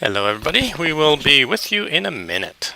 Hello, everybody. We will be with you in a minute.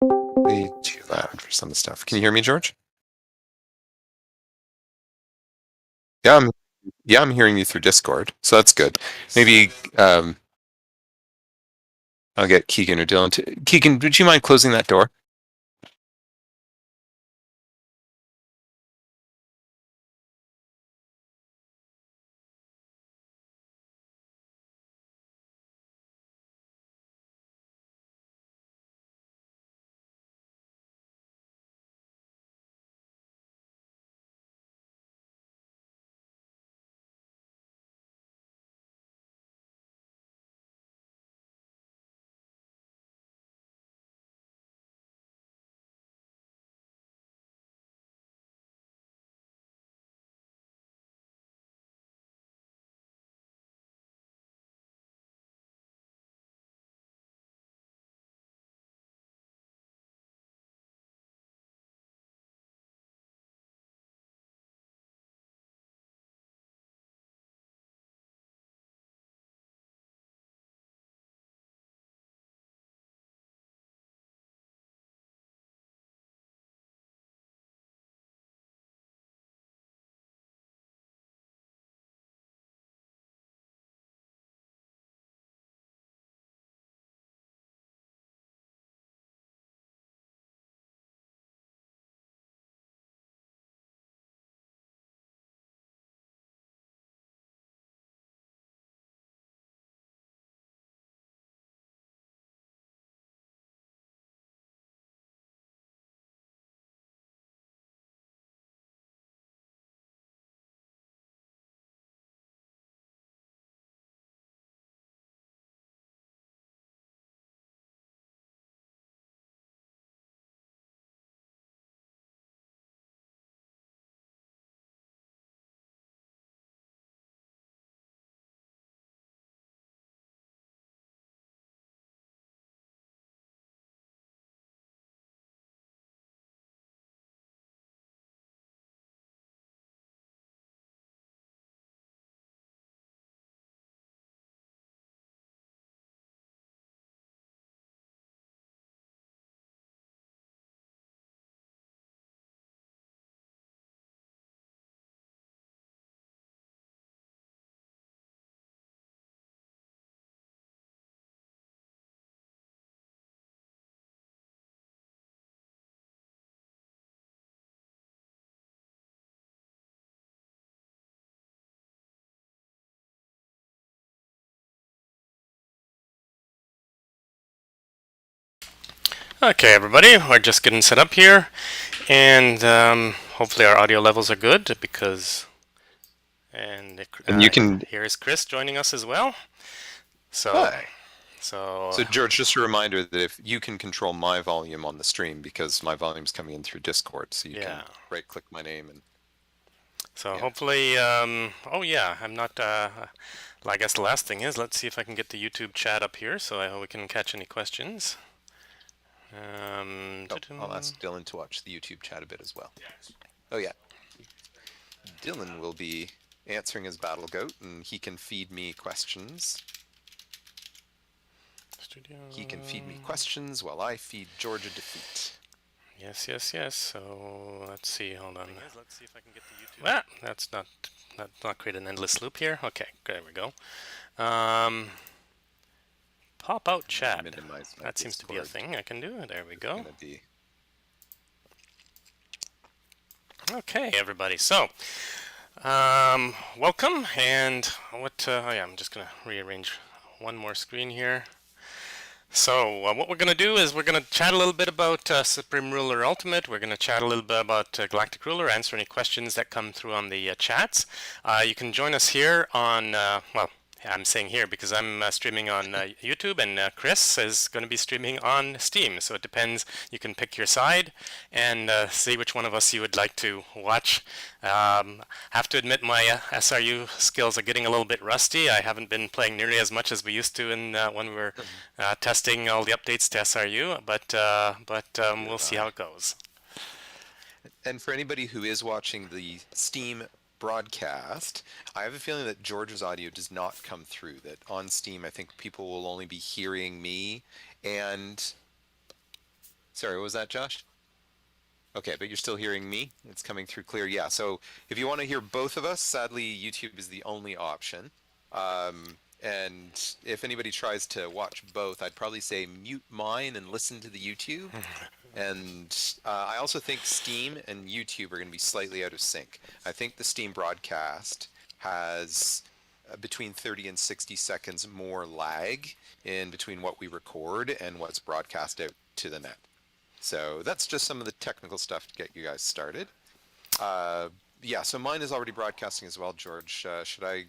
Way too loud for some stuff. Can you hear me, George? Yeah, I'm hearing you through Discord, so that's good. Maybe I'll get Keegan or Dylan to Keegan, would you mind closing that door? Okay, everybody, we're just getting set up here, and hopefully our audio levels are good because. And you can. Here's Chris joining us as well. So, Hi. so So George, just a reminder that if you can control my volume on the stream because my volume's coming in through Discord, so you yeah. can right-click my name and. So Yeah. hopefully, oh yeah, I'm not. I guess the last thing is, let's see if I can get the YouTube chat up here so we can catch any questions. I'll ask Dylan to watch the YouTube chat a bit as well. Oh yeah. Dylan will be answering his battle goat, and he can feed me questions. Studio. He can feed me questions while I feed George a defeat. Yes, yes, yes. So let's see. Hold on. Let's see if I can get the YouTube. Ah, that's not create an endless loop here. Okay, there we go. Pop out chat. That seems to be a thing I can do. There we go. Okay, everybody. So, welcome. And what? Oh yeah, I'm just gonna rearrange one more screen here. So what we're going to do is we're going to chat a little bit about Supreme Ruler Ultimate. We're going to chat a little bit about Galactic Ruler, answer any questions that come through on the chats. You can join us here on, well, I'm saying here because I'm streaming on YouTube, and Chris is going to be streaming on Steam. So it depends. You can pick your side and see which one of us you would like to watch. Have to admit my SRU skills are getting a little bit rusty. I haven't been playing nearly as much as we used to when we were testing all the updates to SRU, but we'll see how it goes. And for anybody who is watching the Steam broadcast, I have a feeling that George's audio does not come through. That on Steam, I think people will only be hearing me and. Sorry, what was that, Josh? Okay, but you're still hearing me. It's coming through clear. Yeah, so if you want to hear both of us, sadly, YouTube is the only option. And if anybody tries to watch both, I'd probably say mute mine and listen to the YouTube. And I also think Steam and YouTube are going to be slightly out of sync. I think the Steam broadcast has between 30 and 60 seconds more lag in between what we record and what's broadcast out to the net. So that's just some of the technical stuff to get you guys started. Yeah, so mine is already broadcasting as well, George. Should I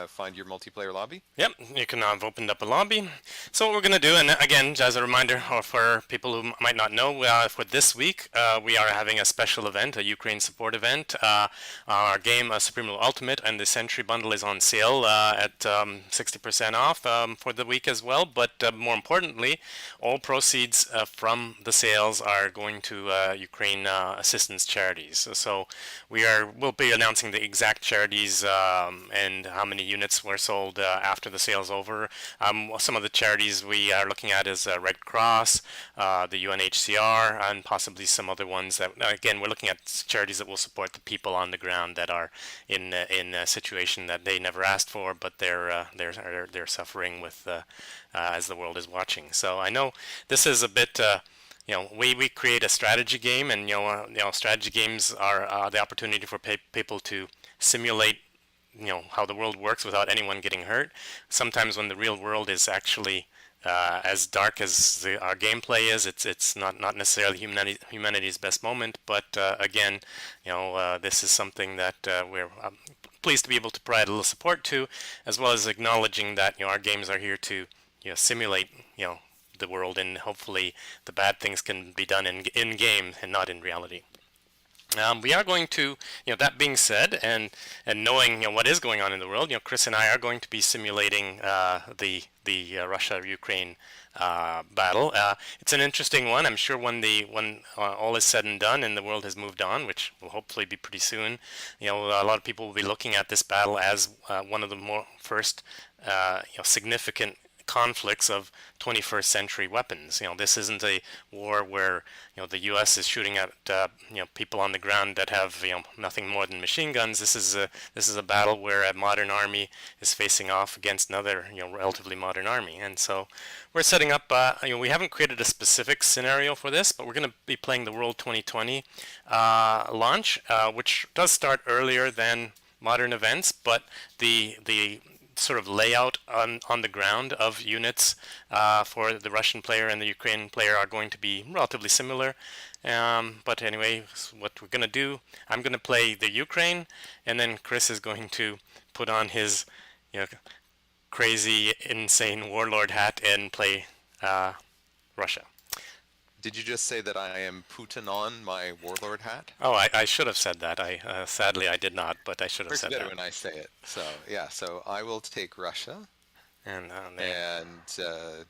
find your multiplayer lobby? Yep, you can have opened up a lobby. So what we're going to do, and again, as a reminder, or for people who might not know, for this week, we are having a special event, a Ukraine support event. Our game, Supreme Ruler Ultimate, and the Sentry Bundle is on sale at 60% off for the week as well. But more importantly, all proceeds from the sales are going to Ukraine assistance charities. So we'll be announcing the exact charities and how many units were sold after the sale's over. Some of the charities we are looking at is Red Cross, the UNHCR, and possibly some other ones that, again, we're looking at charities that will support the people on the ground that are in a situation that they never asked for, but they're suffering with as the world is watching. So I know this is a bit. We create a strategy game, and strategy games are the opportunity for people to simulate how the world works without anyone getting hurt. Sometimes when the real world is actually as dark as our gameplay is, it's not necessarily humanity's best moment. But again, this is something that we're pleased to be able to provide a little support to, as well as acknowledging that our games are here to simulate the world, and hopefully the bad things can be done in game and not in reality. We are going to, that being said, and knowing what is going on in the world, Chris and I are going to be simulating the Russia-Ukraine battle. It's an interesting one. I'm sure when all is said and done and the world has moved on, which will hopefully be pretty soon, a lot of people will be looking at this battle as one of the first significant conflicts of 21st century weapons. This isn't a war where the U.S. is shooting at people on the ground that have nothing more than machine guns. This is a battle where a modern army is facing off against another relatively modern army. And so we're setting up. We haven't created a specific scenario for this, but we're going to be playing the World 2020 launch, which does start earlier than modern events, but the sort of layout on the ground of units for the Russian player and the Ukrainian player are going to be relatively similar. But anyway, what we're going to do, I'm going to play the Ukraine, and then Chris is going to put on his, you know, crazy, insane warlord hat and play Russia. Did you just say that I am Putin on my warlord hat? Oh, I should have said that. I sadly I did not, but I should have Works said better that. when I say it. So yeah, so I will take Russia, And there, and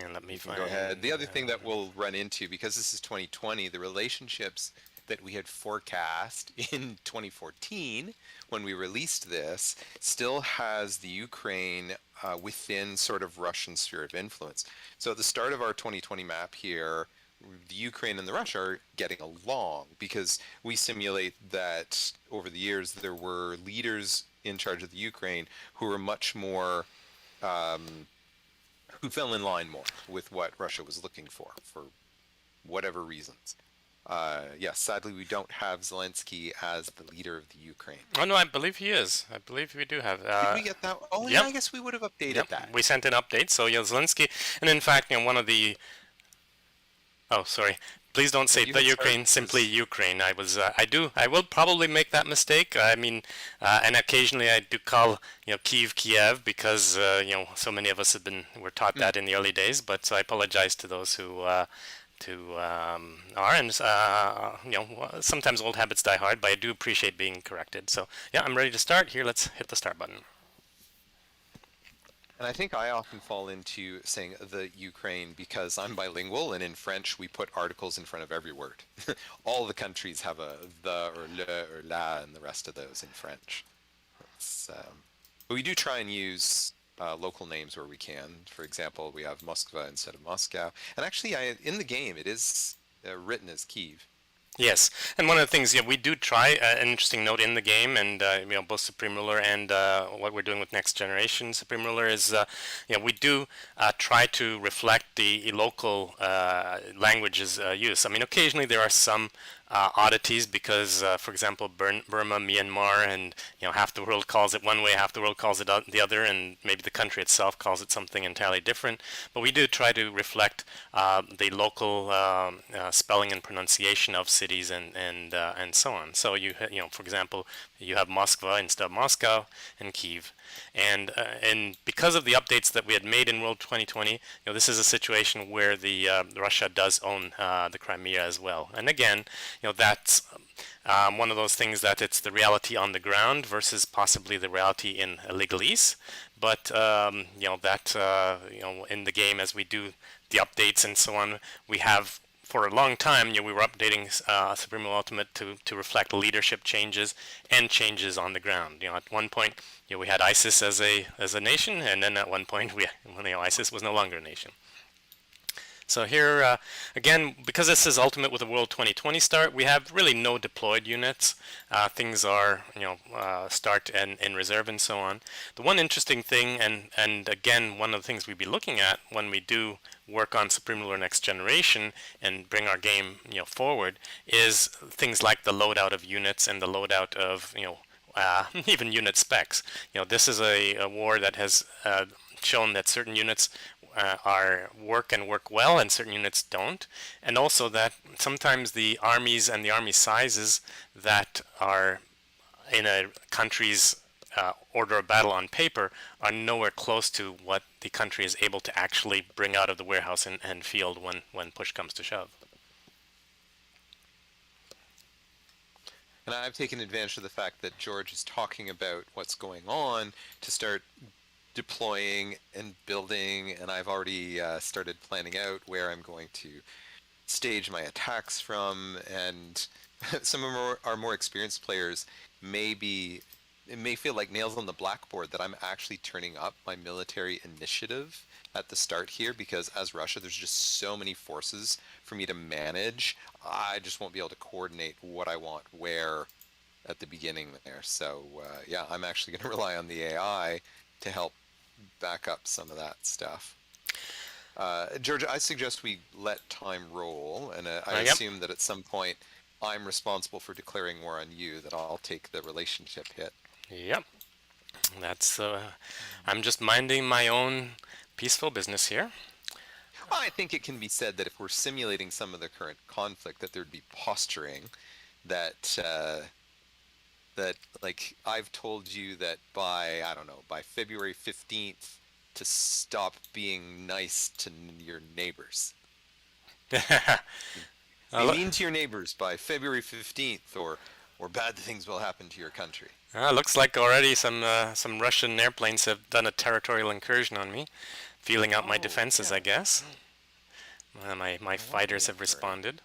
and let me you can go ahead. The find. other thing that we'll run into, because this is 2020, the relationships that we had forecast in 2014 when we released this still has the Ukraine within sort of Russian sphere of influence. So at the start of our 2020 map here, the Ukraine and the Russia are getting along because we simulate that over the years there were leaders in charge of the Ukraine who were much more who fell in line more with what Russia was looking for whatever reasons. Yes, sadly, we don't have Zelensky as the leader of the Ukraine. Oh no, I believe he is. I believe we do have. Did we get that? Oh, yeah, Yep, I guess we would have updated yep. that. We sent an update. So yeah, Zelensky, and in fact, one of the. Oh, sorry. Please don't No, say you the had started Ukraine, simply this. Ukraine. I was. I will probably make that mistake. I mean, and occasionally I do call Kiev because so many of us were taught Hmm. that in the early days. But so I apologize to those who are, and sometimes old habits die hard, but I do appreciate being corrected. So yeah, I'm ready to start. Here, let's hit the start button. And I think I often fall into saying the Ukraine because I'm bilingual, and in French we put articles in front of every word. All the countries have a the or le or la and the rest of those in French. But we do try and use local names where we can. For example, we have Moskva instead of Moscow. And actually, in the game, it is written as Kiev. Yes, and one of the things, we do try an interesting note in the game, and both Supreme Ruler and what we're doing with Next Generation Supreme Ruler is, we do try to reflect the local languages use. I mean, occasionally there are some oddities because, for example, Burma, Myanmar, and half the world calls it one way, half the world calls it the other, and maybe the country itself calls it something entirely different. But we do try to reflect the local spelling and pronunciation of cities and so on. So for example, you have Moskva instead of Moscow and Kiev, and because of the updates that we had made in World 2020, this is a situation where the Russia does own the Crimea as well. And again, that's one of those things that it's the reality on the ground versus possibly the reality in a legalese. But in the game as we do the updates and so on, we have for a long time, we were updating Supreme Ultimate to reflect leadership changes and changes on the ground. At one point, we had ISIS as a nation, and then at one point, ISIS was no longer a nation. So here, again, because this is Ultimate with a World 2020 start, we have really no deployed units. Things are, start and in reserve and so on. The one interesting thing, and again, one of the things we'd be looking at when we do work on Supreme Ruler Next Generation and bring our game, forward, is things like the loadout of units and the loadout of, even unit specs. This is a war that has shown that certain units work well and certain units don't, and also that sometimes the armies and the army sizes that are in a country's order of battle on paper are nowhere close to what the country is able to actually bring out of the warehouse and field when push comes to shove. And I've taken advantage of the fact that George is talking about what's going on to start deploying and building, and I've already started planning out where I'm going to stage my attacks from, and some of our more experienced players it may feel like nails on the blackboard that I'm actually turning up my military initiative at the start here, because as Russia, there's just so many forces for me to manage. I just won't be able to coordinate what I want where at the beginning there. So yeah, I'm actually going to rely on the AI to help back up some of that stuff. George, I suggest we let time roll, and I Yep. assume that at some point I'm responsible for declaring war on you, that I'll take the relationship hit. Yep. That's I'm just minding my own peaceful business here. Well, I think it can be said that if we're simulating some of the current conflict, that there'd be posturing that that like I've told you that by I don't know by February 15th to stop being nice to your neighbors. Be Look, mean to your neighbors by February 15th, or bad things will happen to your country. looks like already some Russian airplanes have done a territorial incursion on me, feeling out my Oh, defenses, I yeah. guess. My I'm fighters wondering have where. responded.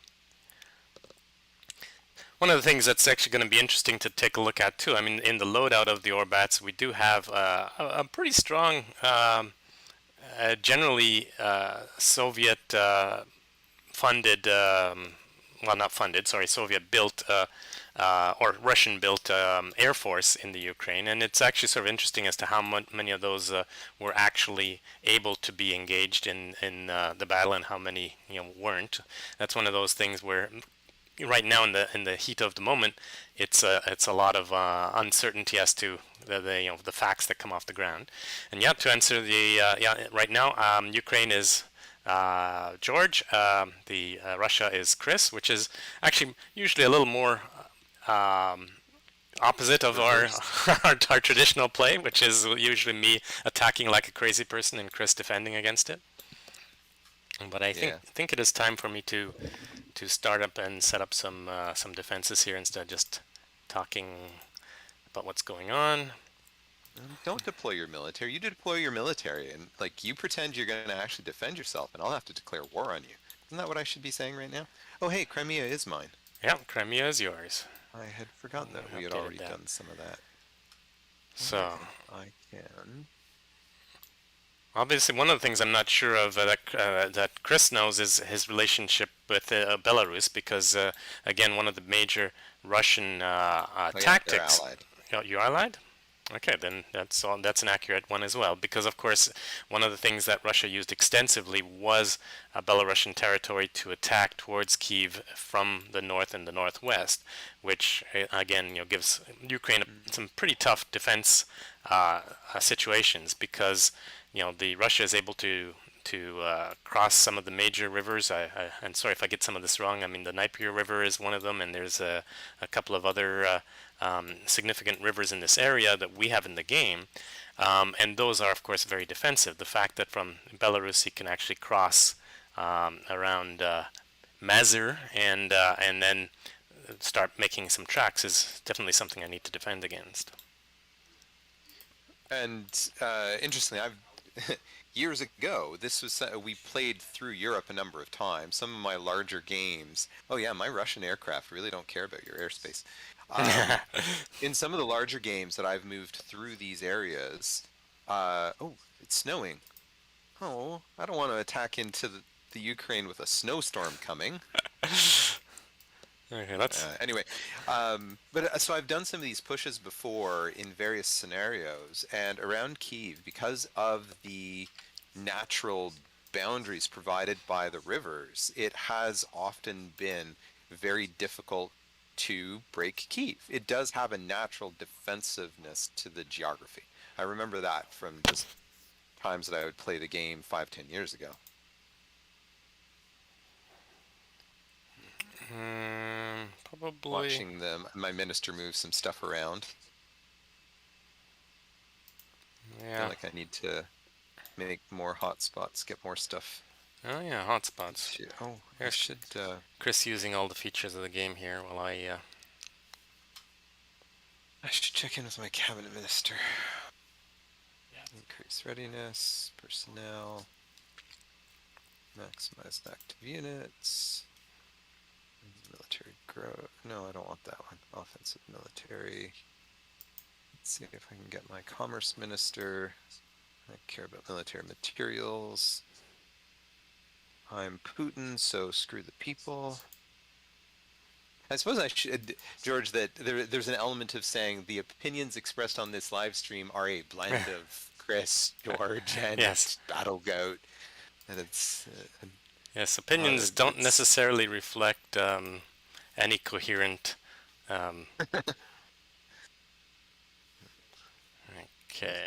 One of the things that's actually going to be interesting to take a look at too. I mean, in the loadout of the Orbats, we do have a pretty strong, generally Soviet funded, well, not funded, sorry, Soviet built or Russian built air force in the Ukraine. And it's actually sort of interesting as to how many of those were actually able to be engaged in the battle and how many weren't. That's one of those things where right now in the heat of the moment, it's a lot of uncertainty as to the facts that come off the ground. And yeah, to answer the yeah, right now Ukraine is George, the Russia is Chris, which is actually usually a little more um, opposite of our, Reversed. our traditional play, which is usually me attacking like a crazy person and Chris defending against it. But I think Yeah. think it is time for me to start up and set up some defenses here instead of just talking about what's going on. Don't deploy your military. You deploy your military, and like you pretend you're going to actually defend yourself, and I'll have to declare war on you. Isn't that what I should be saying right now? Oh, hey, Crimea is mine. Yeah, Crimea is yours. I had forgotten that we had Updated already that. done some of that. Wonder So if I can. obviously, one of the things I'm not sure of that Chris knows is his relationship with Belarus, because again, one of the major Russian Oh yeah, they're tactics. allied. You allied? Okay, then that's an accurate one as well, because of course one of the things that Russia used extensively was Belarusian territory to attack towards Kiev from the north and the northwest, which again gives Ukraine some pretty tough defense situations, because the Russia is able to cross some of the major rivers. I'm sorry if I get some of this wrong. I mean, the Dnieper River is one of them, and there's a couple of other significant rivers in this area that we have in the game. And those are, of course, very defensive. The fact that from Belarus you can actually cross around Mazur and then start making some tracks is definitely something I need to defend against. And interestingly, I've years ago, this was we played through Europe a number of times. Some of my larger games. Oh yeah, my Russian aircraft really don't care about your airspace. Um, in some of the larger games that I've moved through these areas, oh, it's snowing. Oh, I don't want to attack into the Ukraine with a snowstorm coming. Okay, that's Anyway, but so I've done some of these pushes before in various scenarios, and around Kiev, because of the natural boundaries provided by the rivers, it has often been very difficult to break Kiev. It does have a natural defensiveness to the geography. I remember that from just times that I would play the game 5, 10 years ago. probably. Watching my minister move some stuff around. I feel Yeah. like I need to make more hotspots, get more stuff. Oh yeah, hotspots. Oh, I Here's should. Chris using all the features of the game here while I should check in with my cabinet minister. Increase readiness, personnel, maximize active units, military growth. No, I don't want that one. Offensive military. Let's see if I can get my commerce minister. I care about military materials. I'm Putin, so screw the people. I suppose I should, George, that there's an element of saying the opinions expressed on this live stream are a blend of Chris, George, and yes. Battle Goat, and Yes, opinions don't it's necessarily reflect any coherent. Um, Okay.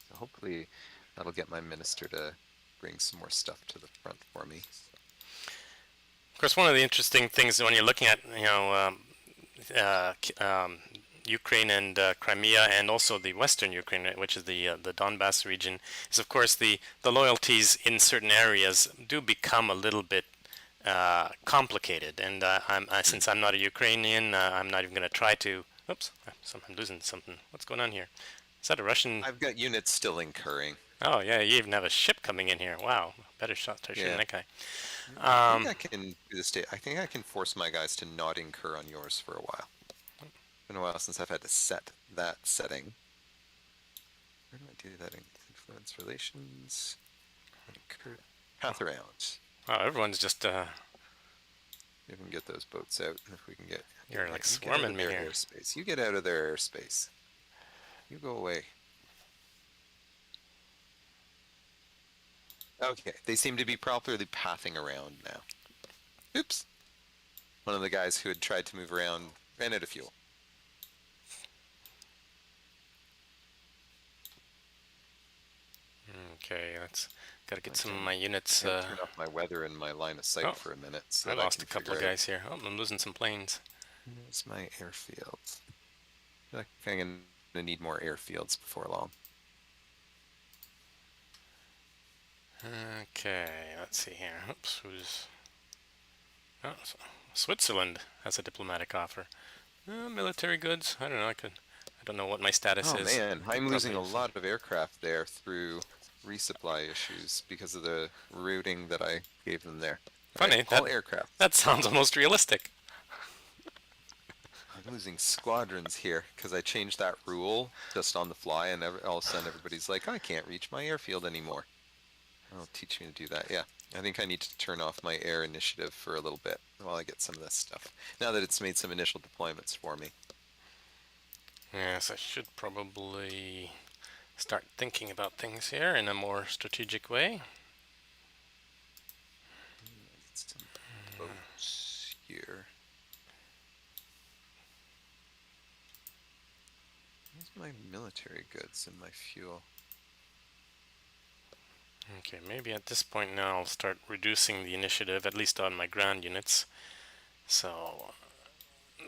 So hopefully that'll get my minister to bring some more stuff to the front for me. Of course, one of the interesting things when you're looking at, Ukraine and Crimea, and also the Western Ukraine, which is the Donbass region, is of course the loyalties in certain areas do become a little bit complicated. And since I'm not a Ukrainian, I'm not even going to try to. Oops, I'm losing something. What's going on here? Is that a Russian? I've got units still incurring. Oh yeah, you even have a ship coming in here. Wow, better shot start shooting Yeah. that guy. I think I can do this. I think I can force my guys to not incur on yours for a while. It's been a while since I've had to set that setting. Where do I do that? Influence relations. Incur. Path around. Wow, everyone's just We can get those boats out if we can get. You're like you get out swarming of me their here. airspace. You get out of their airspace. You go away. Okay, they seem to be properly pathing around now. Oops. One of the guys who had tried to move around ran out of fuel. Okay, let's gotta get some of my units. Turn off my weather and my line of sight Oh, for a minute. So I that lost can a couple of figure out- guys here. Oh, I'm losing some planes. There's my airfield. I think I'm gonna need more airfields before long. Okay, let's see here. Oops, who's? Oh, Switzerland has a diplomatic offer. Military goods. I don't know. I don't know what my status Oh is. man, I'm losing a Probably- lot of aircraft there through resupply issues because of the routing that I gave them there. Funny, Right, all that- aircraft. That sounds almost realistic. I'm losing squadrons here because I changed that rule just on the fly, and all of a sudden everybody's like, I can't reach my airfield anymore. Oh, teach me to do that. Yeah, I think I need to turn off my air initiative for a little bit while I get some of this stuff. Now that it's made some initial deployments for me. Yes, I should probably start thinking about things here in a more strategic way. Some boats here. Where's my military goods and my fuel? Okay, maybe at this point now I'll start reducing the initiative, at least on my ground units. So,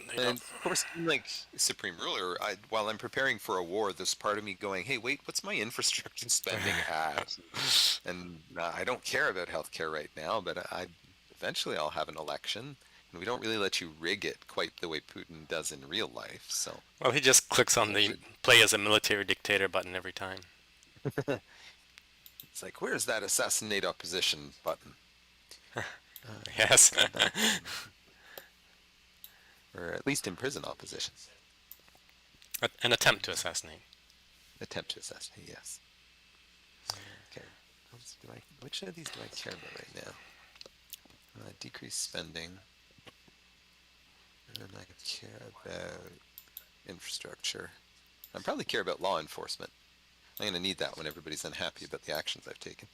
they And don't. of course, like Supreme Ruler, while I'm preparing for a war, there's part of me going, hey, wait, what's my infrastructure spending at? And I don't care about healthcare right now, but eventually I'll have an election. And we don't really let you rig it quite the way Putin does in real life, so. Well, he just clicks on the should- play as a military dictator button every time. It's like, where's that assassinate opposition button? Yes. Or at least imprison opposition. An attempt to assassinate. Attempt to assassinate, yes. Okay. Which of these do I care about right now? Decrease spending. And I care about infrastructure. I probably care about law enforcement. I'm going to need that when everybody's unhappy about the actions I've taken.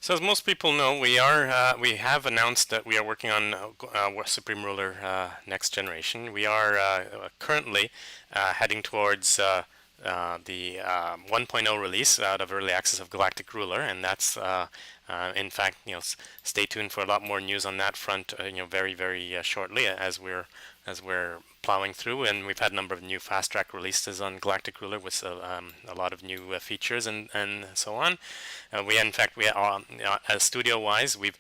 So as most people know, we have announced that we are working on Supreme Ruler Next Generation. We are currently heading towards the 1.0 release out of early access of Galactic Ruler, and that's in fact, stay tuned for a lot more news on that front, very, very shortly as we're plowing through. And we've had a number of new fast track releases on Galactic Ruler with a lot of new features and so on. We are studio wise, we've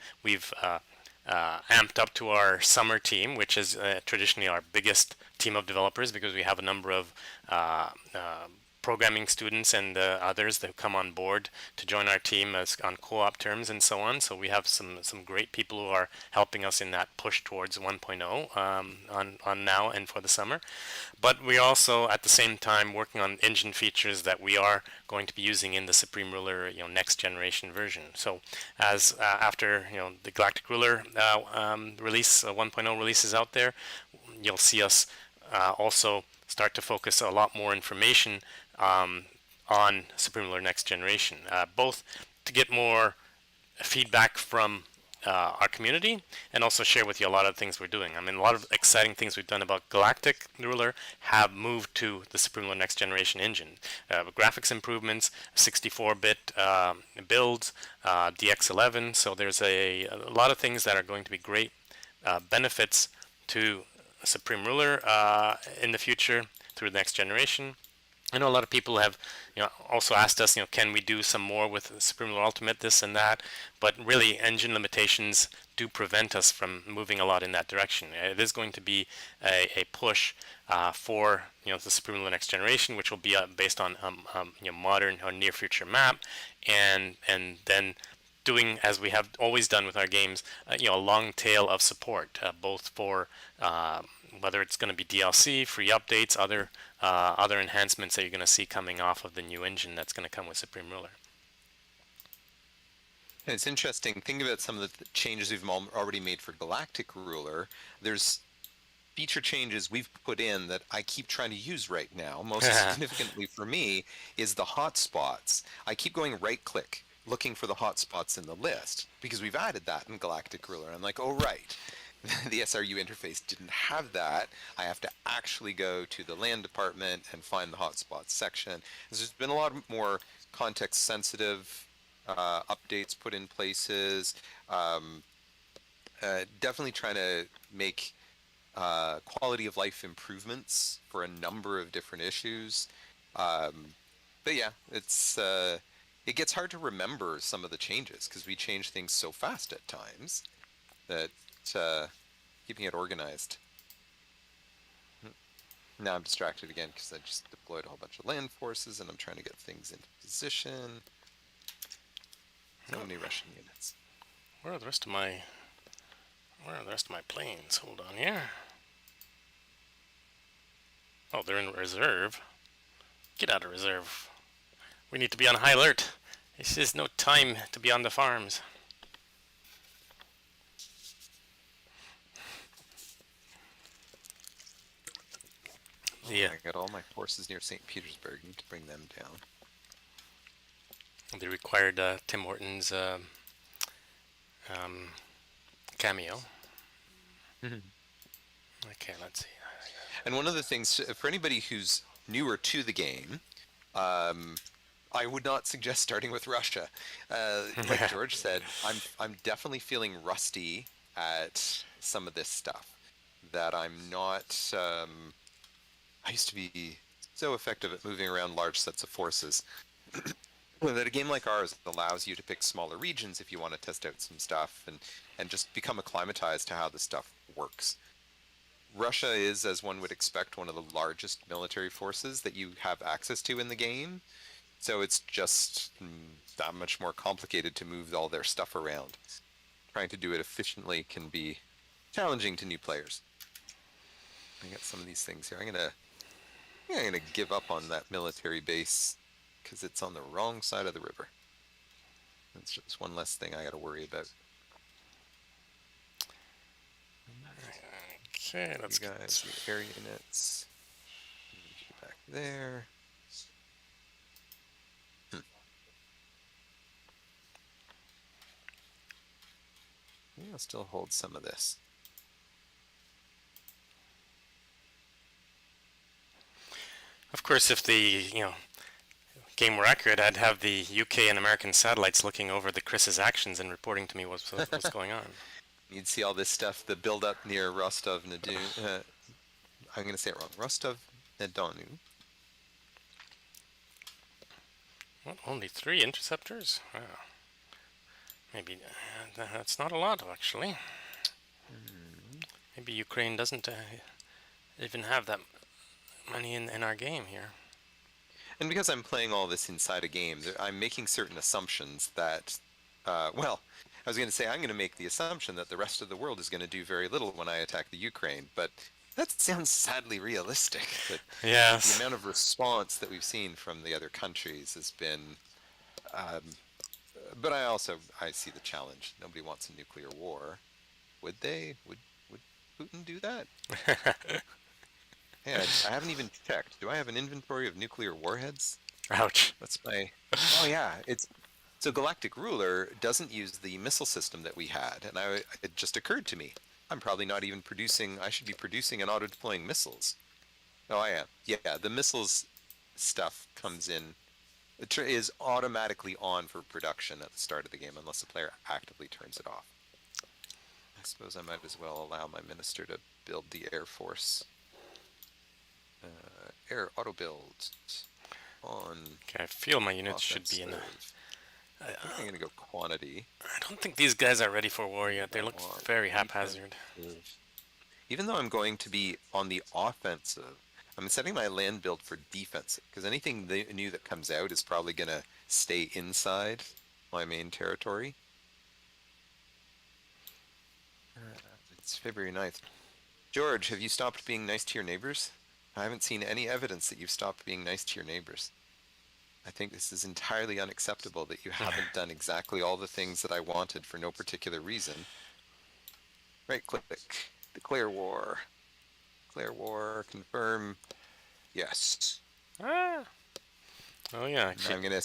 amped up to our summer team, which is traditionally our biggest team of developers, because we have a number of programming students and others that come on board to join our team on co-op terms and so on. So we have some great people who are helping us in that push towards 1.0 on now and for the summer. But we also at the same time working on engine features that we are going to be using in the Supreme Ruler next generation version. So as after the Galactic Ruler release 1.0 release is out there, you'll see us also start to focus a lot more information on Supreme Ruler Next Generation, both to get more feedback from our community and also share with you a lot of things we're doing. I mean, a lot of exciting things we've done about Galactic Ruler have moved to the Supreme Ruler Next Generation engine. Graphics improvements, 64-bit builds, DX11. So there's a lot of things that are going to be great benefits to Supreme Ruler in the future through the Next Generation. I know a lot of people have, also asked us, can we do some more with Supreme Ruler Ultimate, this and that, but really engine limitations do prevent us from moving a lot in that direction. It is going to be a push for the Supreme Ruler Next Generation, which will be based on modern or near future map, and then doing as we have always done with our games, a long tail of support, both for whether it's going to be DLC, free updates, other enhancements that you're going to see coming off of the new engine that's going to come with Supreme Ruler. It's interesting. Think about some of the changes we've already made for Galactic Ruler. There's feature changes we've put in that I keep trying to use right now. Most significantly for me is the hotspots. I keep going right-click, looking for the hotspots in the list, because we've added that in Galactic Ruler. And I'm like, oh, right. The SRU interface didn't have that. I have to actually go to the land department and find the hotspots section. There's been a lot more context-sensitive updates put in places. Definitely trying to make quality of life improvements for a number of different issues. But yeah, it gets hard to remember some of the changes because we change things so fast at times that keeping it organized. Now I'm distracted again because I just deployed a whole bunch of land forces and I'm trying to get things into position. So many Russian units. Where are the rest of my planes? Hold on here. Oh, they're in reserve. Get out of reserve. We need to be on high alert. This is no time to be on the farms. Yeah. I got all my forces near St. Petersburg. Need to bring them down. They required Tim Hortons cameo. Okay, let's see. And one of the things, for anybody who's newer to the game, I would not suggest starting with Russia. Like George said, I'm definitely feeling rusty at some of this stuff. That I'm not. I used to be so effective at moving around large sets of forces. That a game like ours allows you to pick smaller regions if you want to test out some stuff and just become acclimatized to how the stuff works. Russia is, as one would expect, one of the largest military forces that you have access to in the game. So it's just that much more complicated to move all their stuff around. Trying to do it efficiently can be challenging to new players. I got some of these things here. I'm gonna give up on that military base because it's on the wrong side of the river. That's just one less thing I got to worry about. Okay, let's you guys, your air units. Back there. Maybe I'll still hold some of this. Of course, if the game were accurate, I'd have the UK and American satellites looking over the Chris's actions and reporting to me what's going on. You'd see all this stuff, the build-up near Rostov-na-Don. I'm going to say it wrong. Rostov-na-Donu. What, only 3 interceptors? Wow. Maybe that's not a lot, actually. Maybe Ukraine doesn't even have that many in our game here. And because I'm playing all this inside a game, I'm making certain assumptions that, well, I was going to say I'm going to make the assumption that the rest of the world is going to do very little when I attack the Ukraine, but that sounds sadly realistic. That yes. The amount of response that we've seen from the other countries has been, but I see the challenge. Nobody wants a nuclear war. Would they? Would Putin do that? Yeah, I haven't even checked. Do I have an inventory of nuclear warheads? Ouch. That's my... Oh yeah, so Galactic Ruler doesn't use the missile system that we had, and it just occurred to me. I'm probably not even producing. I should be producing and auto-deploying missiles. Oh, I am. Yeah, the missiles stuff comes in. It is automatically on for production at the start of the game unless the player actively turns it off. I suppose I might as well allow my minister to build the Air Force. Air auto build on Okay, I feel my units should be in a... offensive. I think I'm gonna go quantity. I don't think these guys are ready for war yet. They I look want very haphazard. defensive. Even though I'm going to be on the offensive, I'm setting my land build for defensive because anything new that comes out is probably gonna stay inside my main territory. It's February 9th. George, have you stopped being nice to your neighbors? I haven't seen any evidence that you've stopped being nice to your neighbors. I think this is entirely unacceptable that you haven't done exactly all the things that I wanted for no particular reason. Right click, declare war. Declare war, confirm. Yes. Ah. Oh yeah, actually. I'm gonna,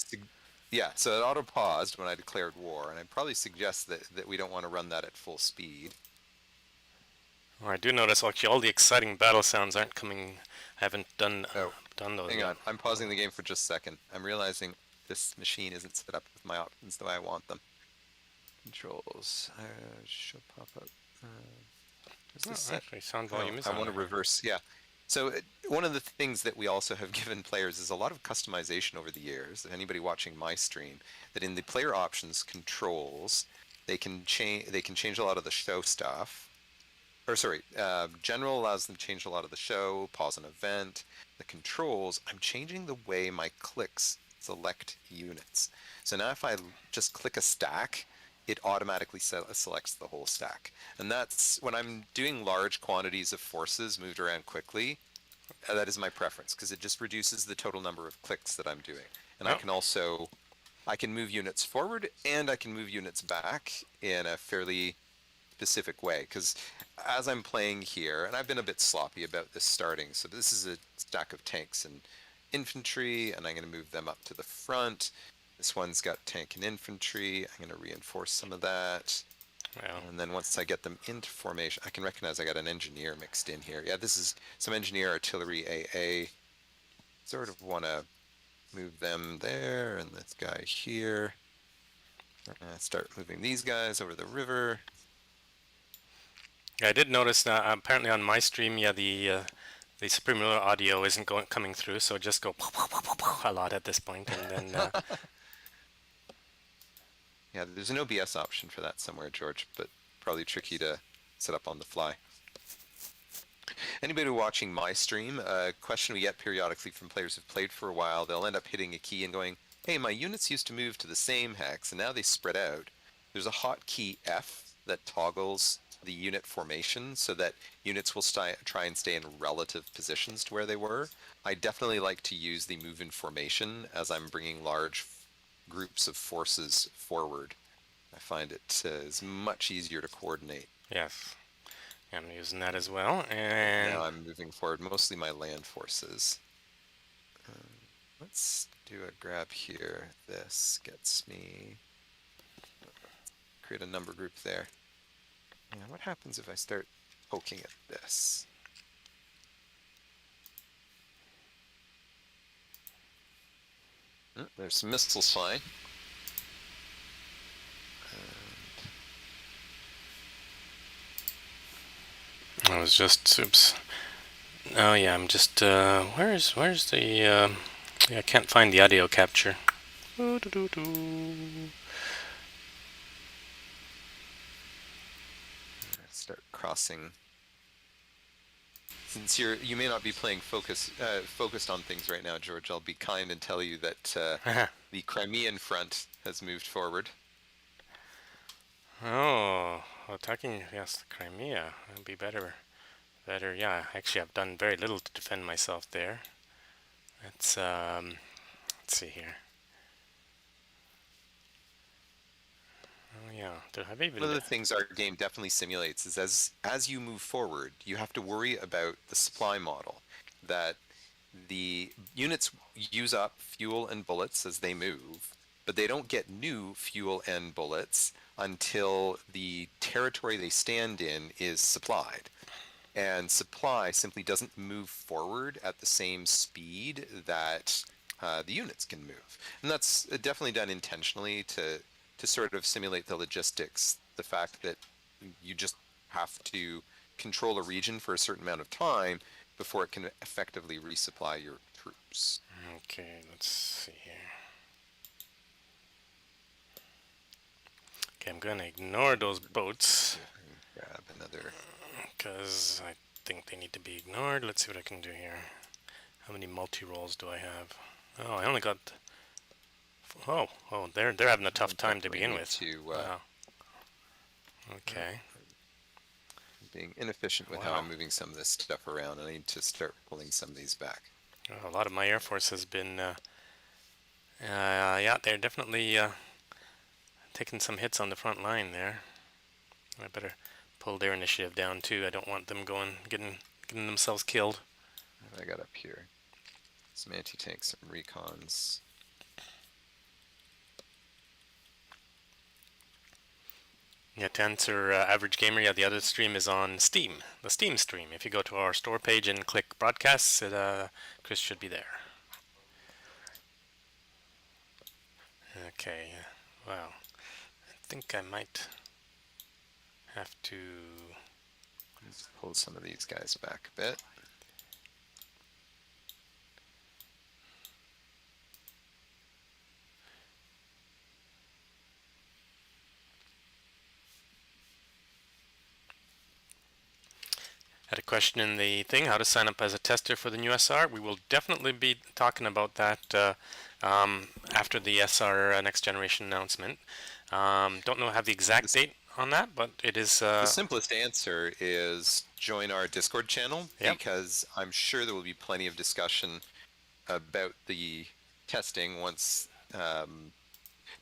yeah, so it auto paused when I declared war, and I'd probably suggest that we don't want to run that at full speed. Oh, I do notice actually all the exciting battle sounds aren't coming. I haven't done Oh, those hang yet. on, I'm pausing the game for just a second. I'm realizing this machine isn't set up with my options the way I want them. Controls should pop up. Where's Oh, this set? actually, sound Oh, volume is I on want to there. reverse. Yeah. So one of the things that we also have given players is a lot of customization over the years. Anybody watching my stream, that in the player options controls, they can change a lot of the show stuff. Or sorry, general allows them to change a lot of the show, pause an event. The controls, I'm changing the way my clicks select units. So now if I just click a stack, it automatically selects the whole stack. And that's when I'm doing large quantities of forces moved around quickly, that is my preference because it just reduces the total number of clicks that I'm doing. And Oh, I can move units forward and I can move units back in a fairly specific way because as I'm playing here, and I've been a bit sloppy about this starting, so this is a stack of tanks and infantry, and I'm going to move them up to the front. This one's got tank and infantry. I'm going to reinforce some of that. well. And then once I get them into formation, I can recognize I got an engineer mixed in here. Yeah, this is some engineer artillery AA. Sort of want to move them there, and this guy here. Start moving these guys over the river. Yeah, I did notice that apparently on my stream, yeah, the Supreme Ruler audio isn't coming through, so just go a lot at this point, and then Yeah, there's an OBS option for that somewhere, George, but probably tricky to set up on the fly. Anybody watching my stream, a question we get periodically from players who've played for a while, they'll end up hitting a key and going, hey, my units used to move to the same hex, and now they spread out. There's a hotkey F that toggles the unit formation so that units will try and stay in relative positions to where they were. I definitely like to use the move in formation as I'm bringing large groups of forces forward. I find it is much easier to coordinate. yes, I'm using that as well. Right And now I'm moving forward mostly my land forces. Let's do a grab here. This gets me, create a number group there. Yeah, what happens if I start poking at this? There's some missiles flying. I was just oops. Oh yeah, I'm just where's the yeah, I can't find the audio capture. Start crossing. Since you may not be playing focused on things right now, George, I'll be kind and tell you that the Crimean front has moved forward. Oh, attacking, yes, the Crimea. That'd be better. Better, yeah. Actually, I've done very little to defend myself there. Let's see here. Oh yeah, there have even One of the things our game definitely simulates is as you move forward, you have to worry about the supply model, that the units use up fuel and bullets as they move, but they don't get new fuel and bullets until the territory they stand in is supplied. And supply simply doesn't move forward at the same speed that the units can move. And that's definitely done intentionally to sort of simulate the logistics, the fact that you just have to control a region for a certain amount of time before it can effectively resupply your troops. Okay, let's see here. Okay, I'm gonna ignore those boats Grab another. because I think they need to be ignored. Let's see what I can do here. How many multi-rolls do I have? Oh, I only got. Oh, they're having a tough time to begin with. Wow. Okay. Being inefficient with how I'm moving some of this stuff around. I need to start pulling some of these back. A lot of my Air Force has been, yeah, they're definitely taking some hits on the front line there. I better pull their initiative down too. I don't want them getting themselves killed. What I got up here? Some anti-tanks, some recons. Yeah, to answer Average Gamer, yeah, the other stream is on Steam, the Steam stream. If you go to our store page and click broadcasts, Chris should be there. Okay, wow. I think I might have to... Let's pull some of these guys back a bit. Had a question in the thing, how to sign up as a tester for the new SR. We will definitely be talking about that after the SR next generation announcement. Don't know have the exact date on that, but it is... The simplest answer is join our Discord channel, Yep. because I'm sure there will be plenty of discussion about the testing once...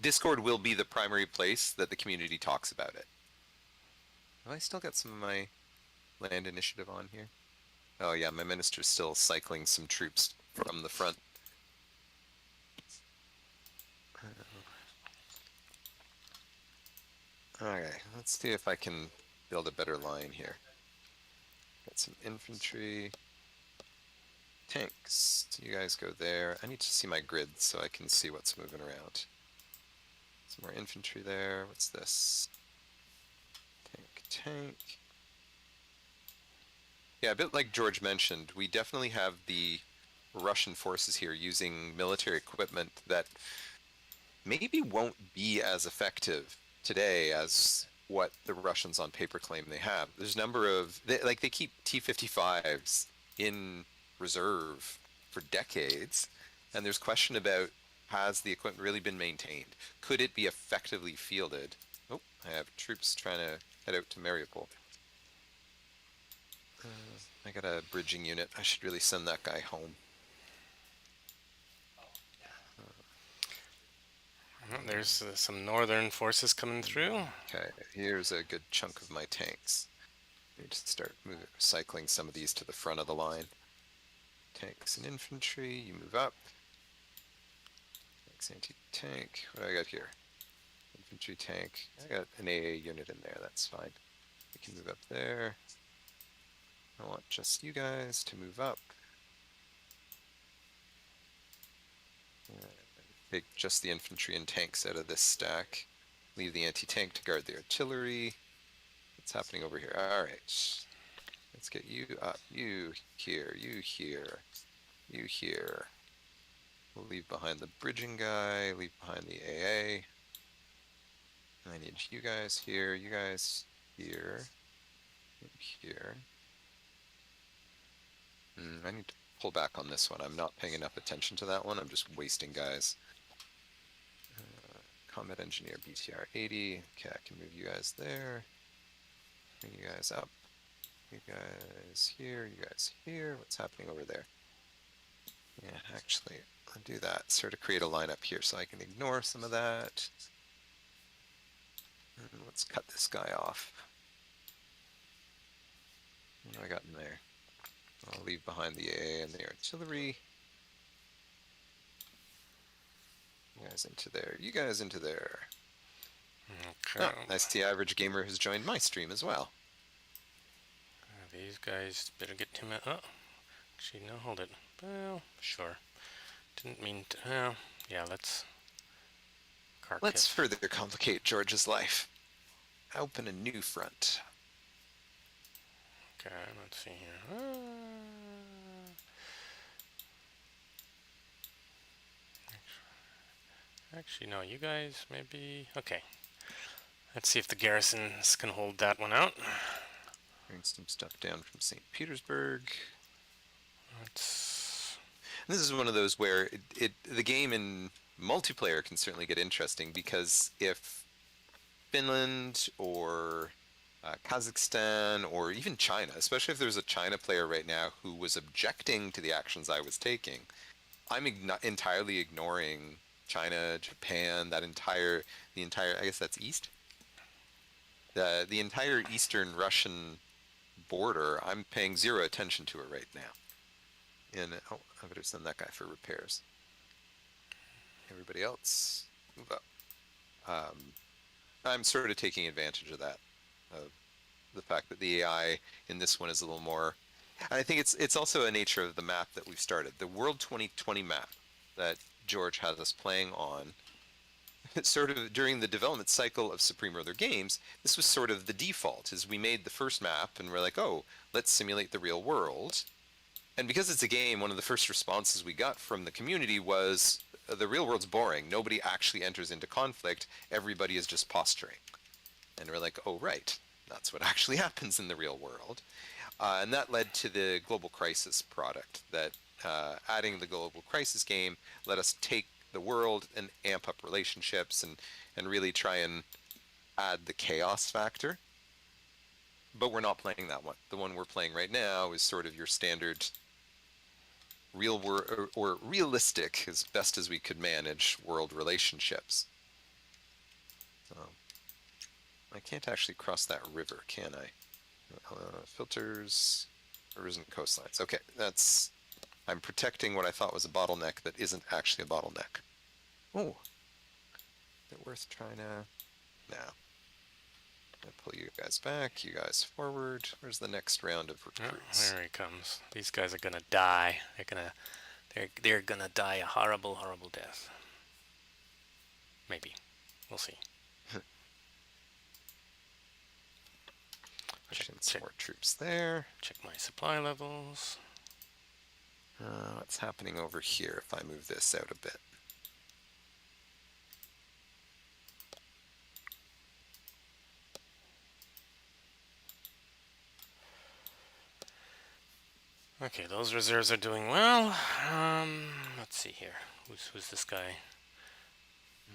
Discord will be the primary place that the community talks about it. Have I still got some of my land initiative on here? Oh yeah, my minister's still cycling some troops from the front. Okay, let's see if I can build a better line here. Got some infantry. Tanks. You guys go there. I need to see my grid so I can see what's moving around. Some more infantry there. What's this? Tank. Yeah, a bit like George mentioned, we definitely have the Russian forces here using military equipment that maybe won't be as effective today as what the Russians on paper claim they have. There's a number of, they keep T-55s in reserve for decades, and there's question about, has the equipment really been maintained? Could it be effectively fielded? Oh, I have troops trying to head out to Mariupol. I got a bridging unit. I should really send that guy home. There's some northern forces coming through. Okay, here's a good chunk of my tanks. I need to start cycling some of these to the front of the line. Tanks and infantry, you move up. Tanks, anti-tank. What do I got here? Infantry tank. I got an AA unit in there, that's fine. We can move up there. I want just you guys to move up. Take just the infantry and tanks out of this stack. Leave the anti-tank to guard the artillery. What's happening over here? Alright. Let's get you up. You here, you here, you here. We'll leave behind the bridging guy, leave behind the AA. I need you guys here, you guys here, and here. I need to pull back on this one. I'm not paying enough attention to that one. I'm just wasting guys. Combat Engineer BTR 80. Okay, I can move you guys there. Bring you guys up. You guys here, you guys here. What's happening over there? Yeah, actually, I'll do that. Sort of create a lineup here so I can ignore some of that. And let's cut this guy off. What do I got in there? I'll leave behind the AA and the artillery. You guys into there. You guys into there. Okay. Oh, I see Average Gamer has joined my stream as well. These guys better get to me. Oh, actually, no, hold it. Well, sure. Didn't mean to. Well, yeah, let's. Let's Carcass. further complicate George's life. Open a new front. Okay, let's see here. Actually, no, you guys maybe. Okay. Let's see if the garrisons can hold that one out. Bring some stuff down from St. Petersburg. Let's. This is one of those where the game in multiplayer can certainly get interesting because if Finland or Kazakhstan or even China, especially if there's a China player right now who was objecting to the actions I was taking, I'm entirely ignoring China, Japan, the entire, I guess that's East? The entire Eastern Russian border, I'm paying zero attention to it right now. And, oh, I better send that guy for repairs. Everybody else, move up. I'm sort of taking advantage of that, of the fact that the AI in this one is a little more. And I think it's also a nature of the map that we've started. The World 2020 map that George has us playing on, sort of during the development cycle of Supreme Roller Games, this was sort of the default, is we made the first map and we're like, oh, let's simulate the real world. And because it's a game, one of the first responses we got from the community was, the real world's boring. Nobody actually enters into conflict. Everybody is just posturing. And we're like, oh, right. That's what actually happens in the real world. And that led to the Global Crisis product, that adding the Global Crisis game let us take the world and amp up relationships and really try and add the chaos factor. But we're not playing that one. The one we're playing right now is sort of your standard real world or realistic, as best as we could manage, world relationships. So I can't actually cross that river, can I? Filters, rivers and coastlines. Okay, I'm protecting what I thought was a bottleneck that isn't actually a bottleneck. Oh, is it worth trying to? No. I'm gonna pull you guys back, you guys forward. Where's the next round of recruits? Oh, there he comes. These guys are gonna die. They're gonna die a horrible, horrible death. Maybe. We'll see. Push in some more troops there. Check my supply levels. What's happening over here if I move this out a bit? Okay, those reserves are doing well. Let's see here. Who's this guy?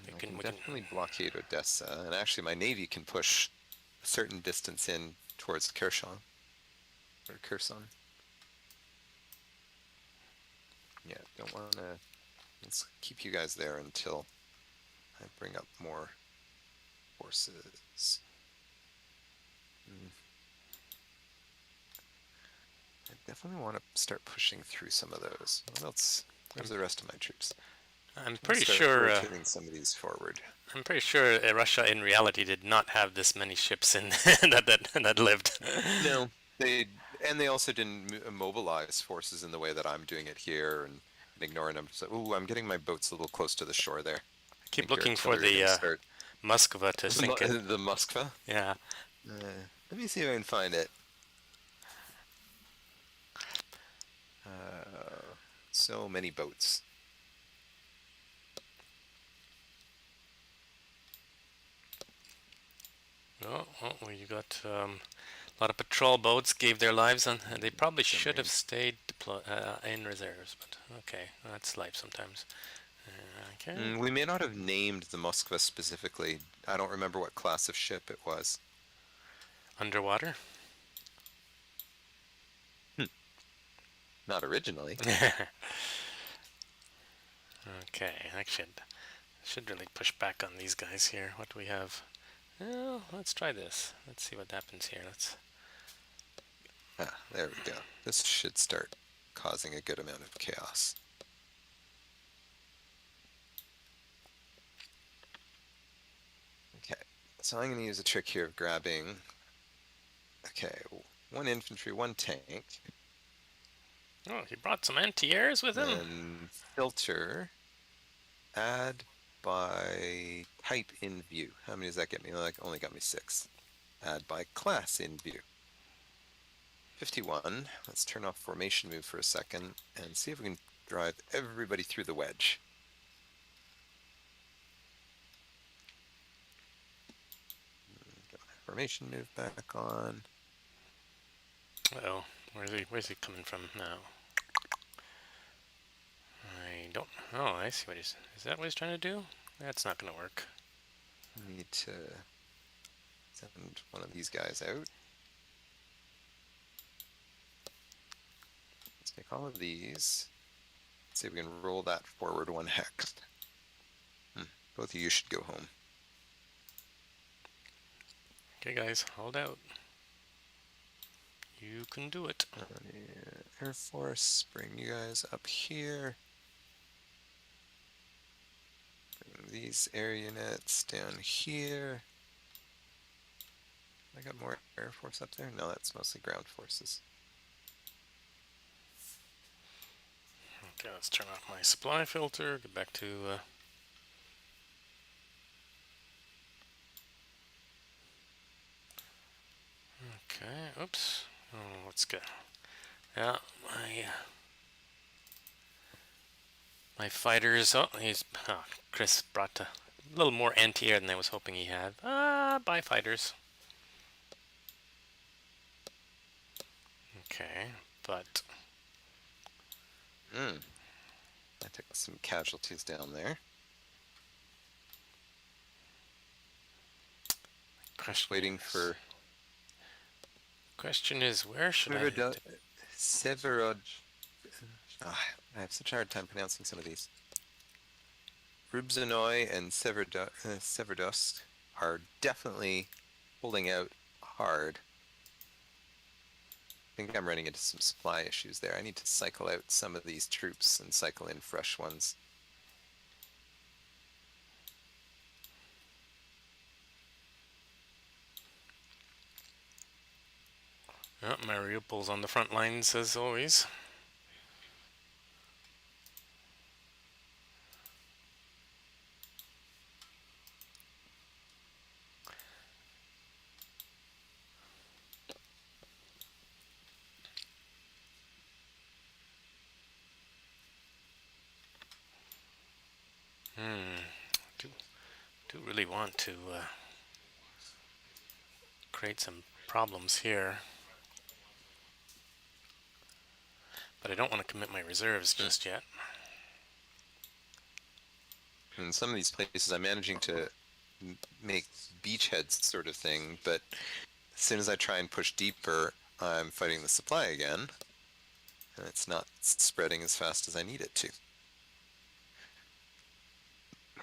We can definitely blockade Odessa, and actually my navy can push a certain distance in towards Kherson. Or Kherson. Yeah, don't want to. Let's keep you guys there until I bring up more forces. I definitely want to start pushing through some of those. What else? Where's the rest of my troops? I'm pretty Start sure. rotating some of these forward. I'm pretty sure Russia in reality did not have this many ships in that lived. No, they also didn't mobilize forces in the way that I'm doing it here and ignoring them. So, ooh, I'm getting my boats a little close to the shore there. Keep looking for the Moskva to sink it. The Moskva? Yeah. Let me see if I can find it. So many boats. Oh, you got a lot of patrol boats gave their lives on. They probably should have stayed in reserves, but okay, that's life sometimes. Okay. We may not have named the Moskva specifically. I don't remember what class of ship it was. Underwater? Not originally. Okay, I should really push back on these guys here. What do we have? Well, let's try this. Let's see what happens here. There we go. This should start causing a good amount of chaos. Okay, So I'm going to use a trick here of grabbing. Okay, 1 infantry, 1 tank. Oh, he brought some anti-airs with him. Then filter, add by type in view. How many does that get me? Like, only got me 6. Add by class in view. 51. Let's turn off formation move for a second and see if we can drive everybody through the wedge. Get my formation move back on. Uh-oh, where's he coming from now? I don't. Oh, I see what he's. Is that what he's trying to do? That's not going to work. Need to send one of these guys out. Let's make all of these. Let's see if we can roll that forward 1 hex. Both of you should go home. Okay, guys, hold out. You can do it. Air Force, bring you guys up here. Bring these air units down here. I got more Air Force up there? No, that's mostly ground forces. Okay, let's turn off my supply filter. Get back to. Okay, oops. Oh, let's go. Yeah, my fighters. Oh, Chris brought a little more anti-air than I was hoping he had. Bye, fighters. Okay, but. I took some casualties down there. Waiting for. Question is, where should I? Severod. I have such a hard time pronouncing some of these. Rubzanoy and Severdusk are definitely holding out hard. I think I'm running into some supply issues there. I need to cycle out some of these troops and cycle in fresh ones. Oh, Mariupol's on the front lines as always. Do really want to create some problems here. But I don't want to commit my reserves just yet. In some of these places, I'm managing to make beachheads sort of thing, but as soon as I try and push deeper, I'm fighting the supply again, and it's not spreading as fast as I need it to.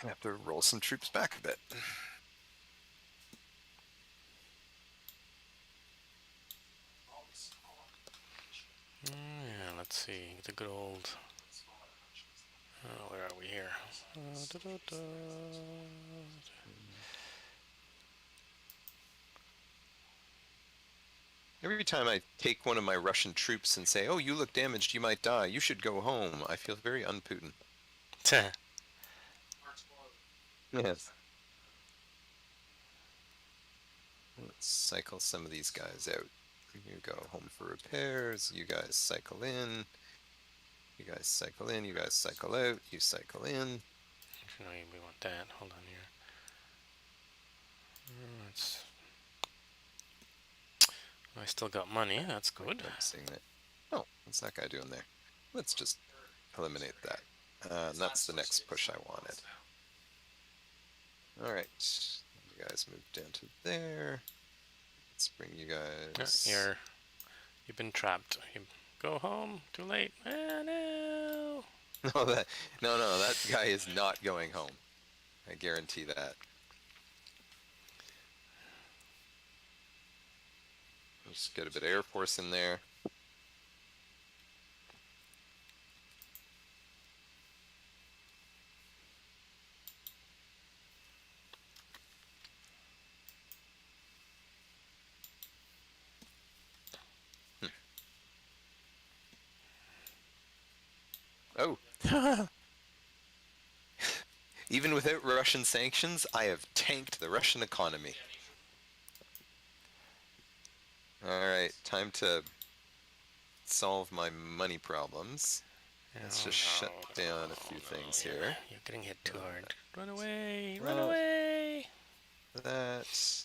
I have to roll some troops back a bit. Yeah, let's see. The good old. Where are we here? Every time I take one of my Russian troops and say, "Oh, you look damaged, you might die, you should go home," I feel very un-Putin. Yes. Let's cycle some of these guys out. You go home for repairs, you guys cycle in, you guys cycle in, you guys cycle out, you cycle in. Actually, we want that. Hold on here. I still got money. That's good. Seeing that. Oh, what's that guy doing there? Let's just eliminate that. And that's the next push I wanted. All right, you guys move down to there. Let's bring you guys. You've been trapped. You go home. Too late. No. No, that guy is not going home. I guarantee that. Let's get a bit of Air Force in there. Oh, even without Russian sanctions, I have tanked the Russian economy. Alright, time to solve my money problems. Let's just shut down a few things here. You're getting hit too hard. Run away! Run That, away! that.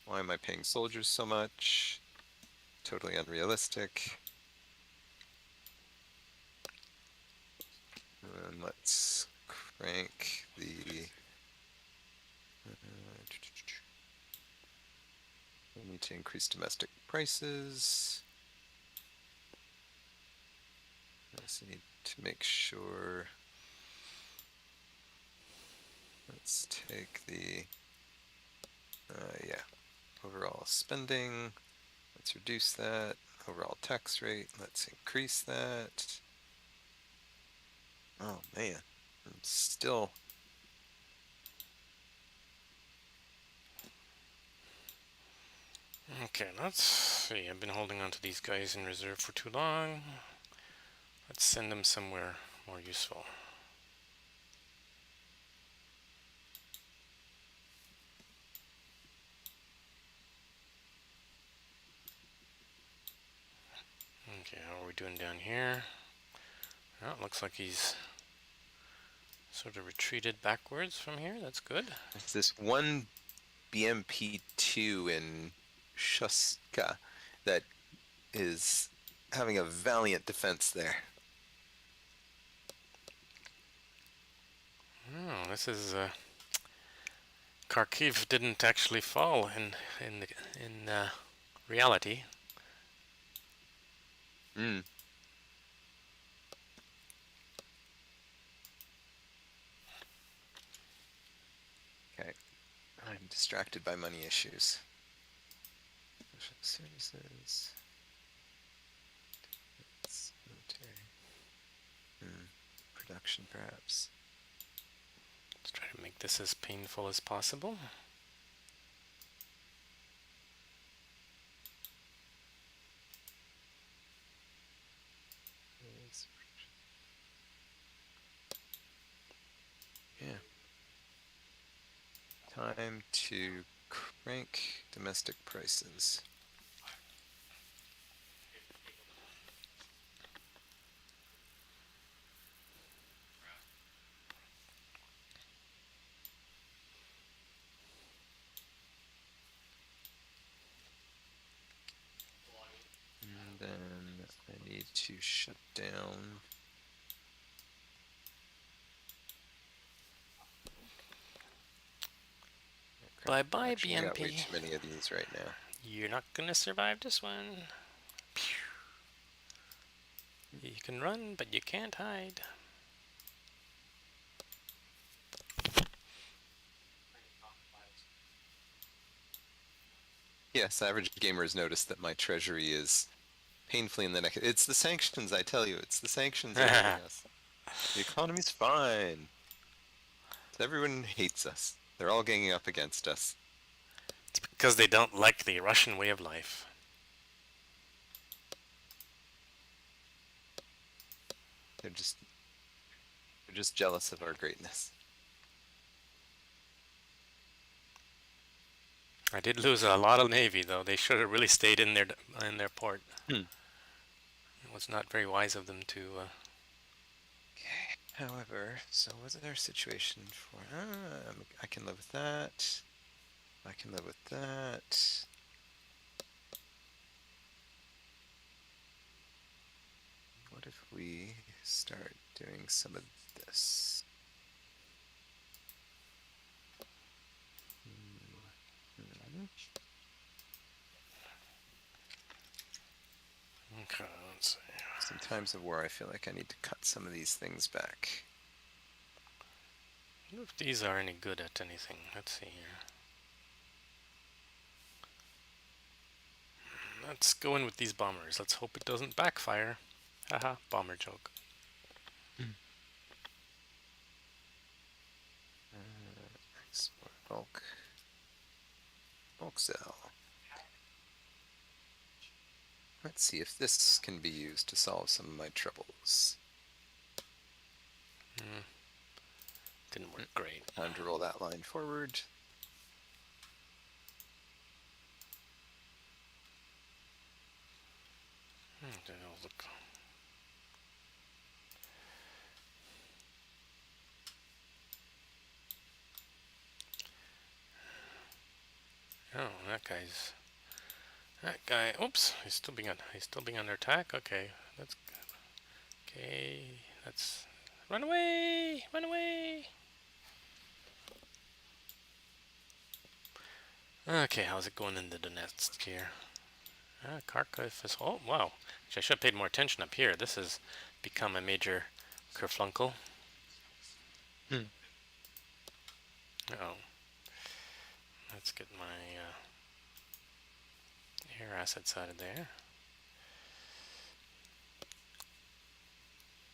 Why am I paying soldiers so much? Totally unrealistic. And let's crank the... we need to increase domestic prices. I also need to make sure... Let's take the... yeah, overall spending. Let's reduce that. Overall tax rate, let's increase that. Oh man, I'm still... Okay, let's see. I've been holding on to these guys in reserve for too long. Let's send them somewhere more useful. Okay, how are we doing down here? Oh, it looks like he's sort of retreated backwards from here. That's good. There's this one BMP-2 in Shuska that is having a valiant defense there. Oh, this is Kharkiv didn't actually fall in reality. Hmm. Okay, I'm distracted by money issues. Social services. Military. Production, perhaps. Let's try to make this as painful as possible. Yeah. Time to crank domestic prices. And then I need to shut down. Bye bye, Actually, I got way BMP. too many of these right now. You're not gonna survive this one. You can run, but you can't hide. Yes, average gamer has noticed that my treasury is painfully in the neck. It's the sanctions, I tell you. It's the sanctions that are hurting us. The economy's fine. Everyone hates us. They're all ganging up against us. It's because they don't like the Russian way of life. They're just jealous of our greatness. I did lose a lot of navy, though. They should have really stayed in their port. Hmm. It was not very wise of them to. Okay. However, so what's our situation for? I can live with that. I can live with that. What if we start doing some of this? Okay, let's see. Some times of war, I feel like I need to cut some of these things back. I wonder if these are any good at anything. Let's see here. Let's go in with these bombers. Let's hope it doesn't backfire. Haha, bomber joke. Export bulk sell. Let's see if this can be used to solve some of my troubles. Didn't work great. Time to roll that line forward. Look. Oh, that guy. Oops, he's still being under attack. Okay, that's okay. Let's run away! Run away! Okay, how's it going into the next here? Kharkiv is. Oh, wow. I should have paid more attention up here. This has become a major kerflunkel. Oh. Let's get my air assets out of there.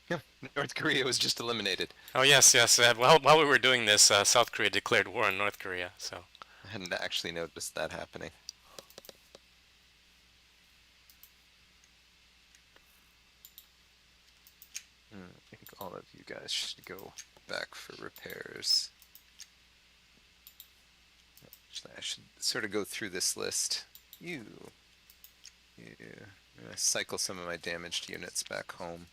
Yeah, North Korea was just eliminated. Oh, yes, yes. While we were doing this, South Korea declared war on North Korea, so. I hadn't actually noticed that happening. I think all of you guys should go back for repairs. Actually, I should sort of go through this list. You. I'm gonna cycle some of my damaged units back home.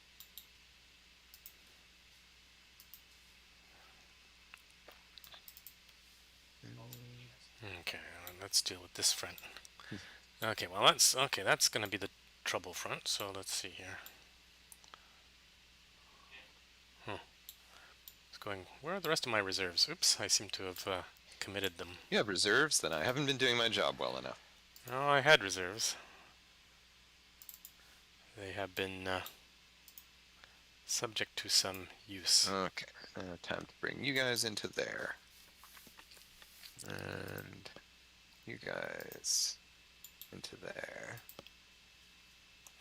Okay, let's deal with this front. Okay, well that's gonna be the trouble front, so let's see here. It's going, where are the rest of my reserves? Oops, I seem to have committed them. You have reserves? Then I haven't been doing my job well enough. Oh, I had reserves. They have been subject to some use. Okay, time to bring you guys into there. And you guys into there.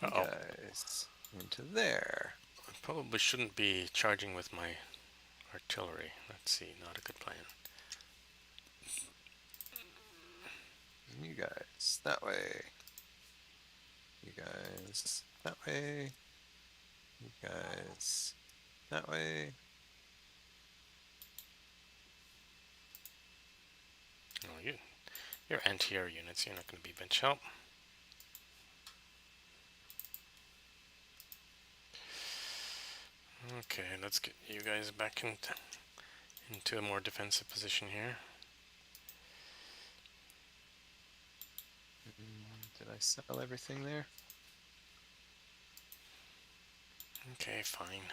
You guys into there. I probably shouldn't be charging with my artillery. Let's see, not a good plan. You guys that way. You guys that way. You guys that way. Oh, you're anti-air units. You're not going to be bench help. Okay, let's get you guys back into a more defensive position here. Did I sell everything there? Okay, fine.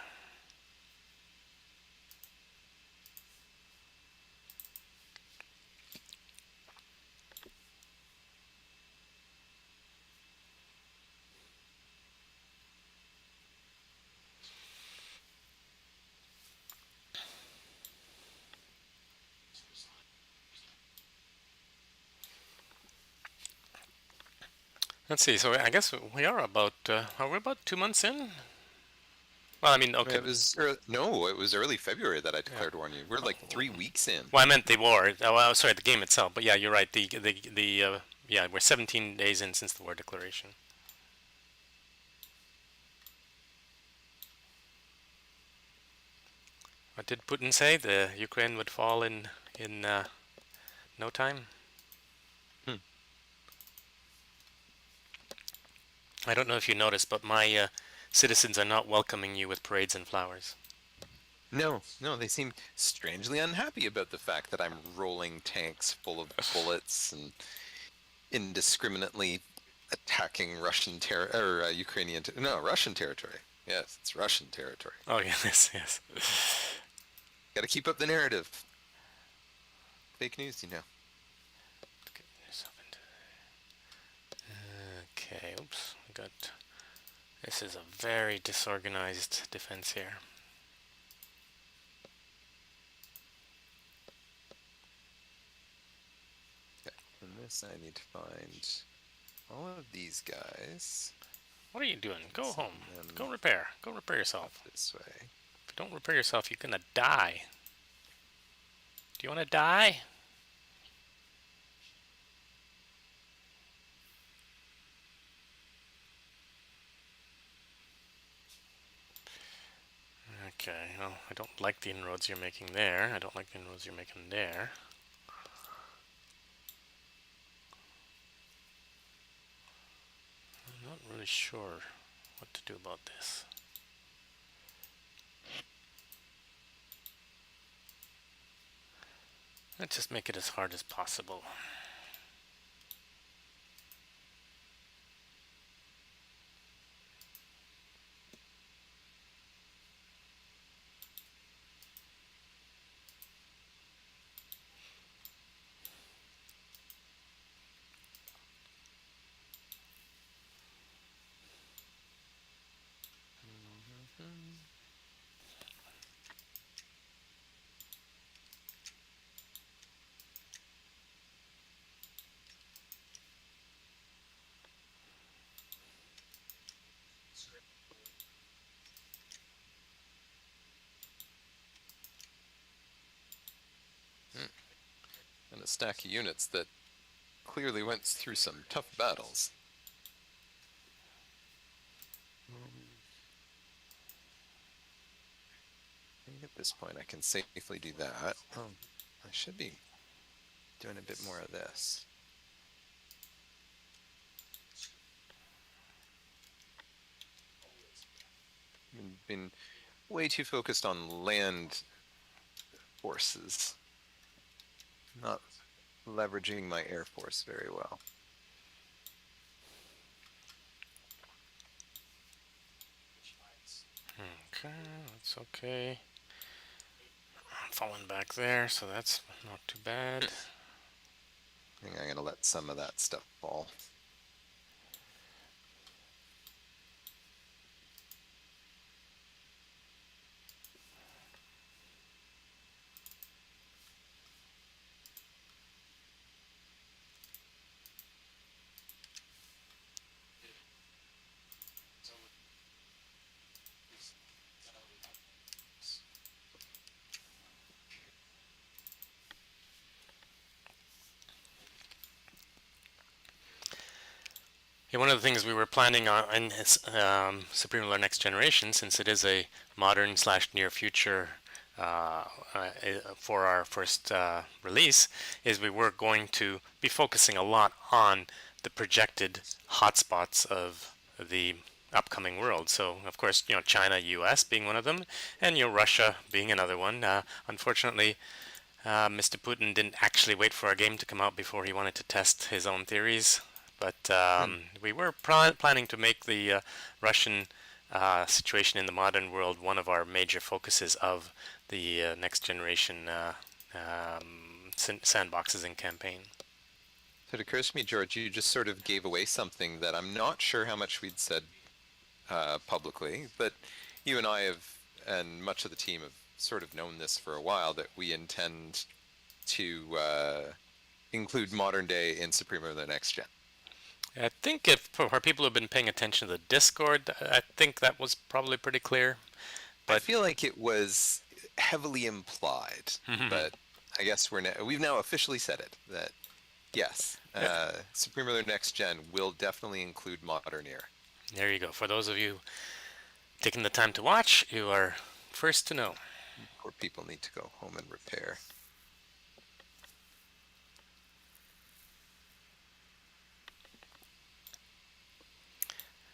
Let's see. So I guess we are about. Are we about 2 months in? Well, I mean, okay. It was no, it was early February that I declared war on you. We're like 3 weeks in. Well, I meant the war. Well, sorry, the game itself. But yeah, you're right. Yeah, we're 17 days in since the war declaration. What did Putin say? The Ukraine would fall in no time. I don't know if you noticed, but my citizens are not welcoming you with parades and flowers. No, they seem strangely unhappy about the fact that I'm rolling tanks full of bullets and indiscriminately attacking Russian Russian territory. Yes, it's Russian territory. Oh yes, yes. Got to keep up the narrative. Fake news, you know. Get yourself into. Okay, oops. We got. This is a very disorganized defense here. Okay, and this I need to find all of these guys. What are you doing? Go home. Go repair. Go repair yourself. This way. If you don't repair yourself, you're gonna die. Do you want to die? Okay, well, I don't like the inroads you're making there. I don't like the inroads you're making there. I'm not really sure what to do about this. Let's just make it as hard as possible. And a stack of units that clearly went through some tough battles. I think at this point I can safely do that. Oh, I should be doing a bit more of this. I've been way too focused on land forces, not leveraging my air force very well. Okay, that's okay. I'm falling back there, so that's not too bad. I think I'm going to let some of that stuff fall. Yeah, one of the things we were planning on in Supreme Ruler Next Generation, since it is a modern slash near future for our first release, is we were going to be focusing a lot on the projected hotspots of the upcoming world. So, of course, China, U.S. being one of them, and Russia being another one. Unfortunately, Mr. Putin didn't actually wait for our game to come out before he wanted to test his own theories. But we were planning to make the Russian situation in the modern world one of our major focuses of the next generation sandboxes and campaign. So it occurs to me, George, you just sort of gave away something that I'm not sure how much we'd said publicly, but you and I have, and much of the team have sort of known this for a while, that we intend to include modern day in Supreme Ruler Next Gen. I think if for people who've been paying attention to the Discord, I think that was probably pretty clear. I feel like it was heavily implied, but I guess we've now officially said it, that yes, Supreme Ruler Next Gen will definitely include modern era. There you go. For those of you taking the time to watch, you are first to know. Poor people need to go home and repair.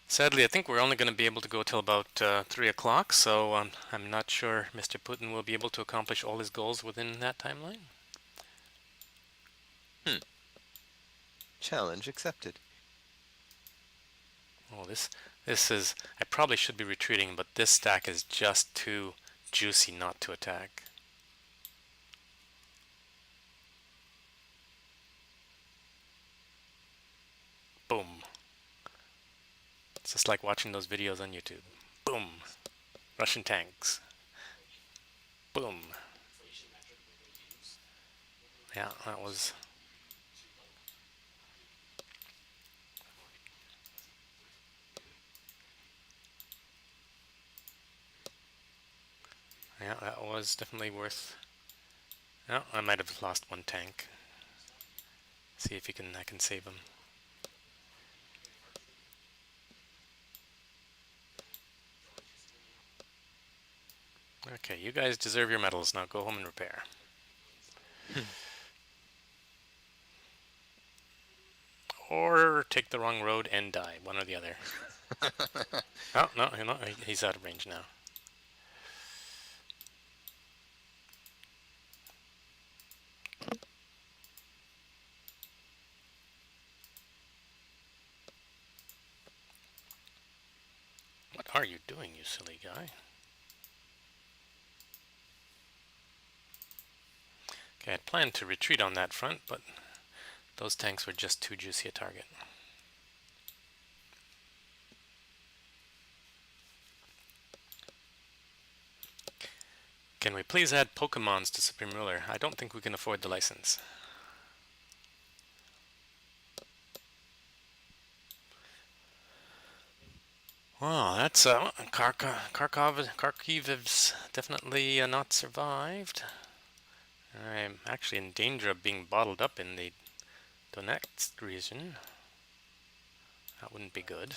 Sadly, I think we're only going to be able to go till about 3 o'clock, so I'm not sure Mr. Putin will be able to accomplish all his goals within that timeline. Challenge accepted. Oh, this is... I probably should be retreating, but this stack is just too juicy not to attack. Boom. It's just like watching those videos on YouTube. Boom. Russian tanks. Boom. Yeah, that was... Yeah, that was definitely worth... Oh, I might have lost one tank. See if I can save him. Okay, you guys deserve your medals. Now go home and repair. Or take the wrong road and die. One or the other. Oh, no, he's out of range now. What are you doing, you silly guy? Okay, I had planned to retreat on that front, but those tanks were just too juicy a target. Can we please add Pokemons to Supreme Ruler? I don't think we can afford the license. Wow, that's Kharkiv's definitely not survived. I'm actually in danger of being bottled up in the Donetsk region. That wouldn't be good.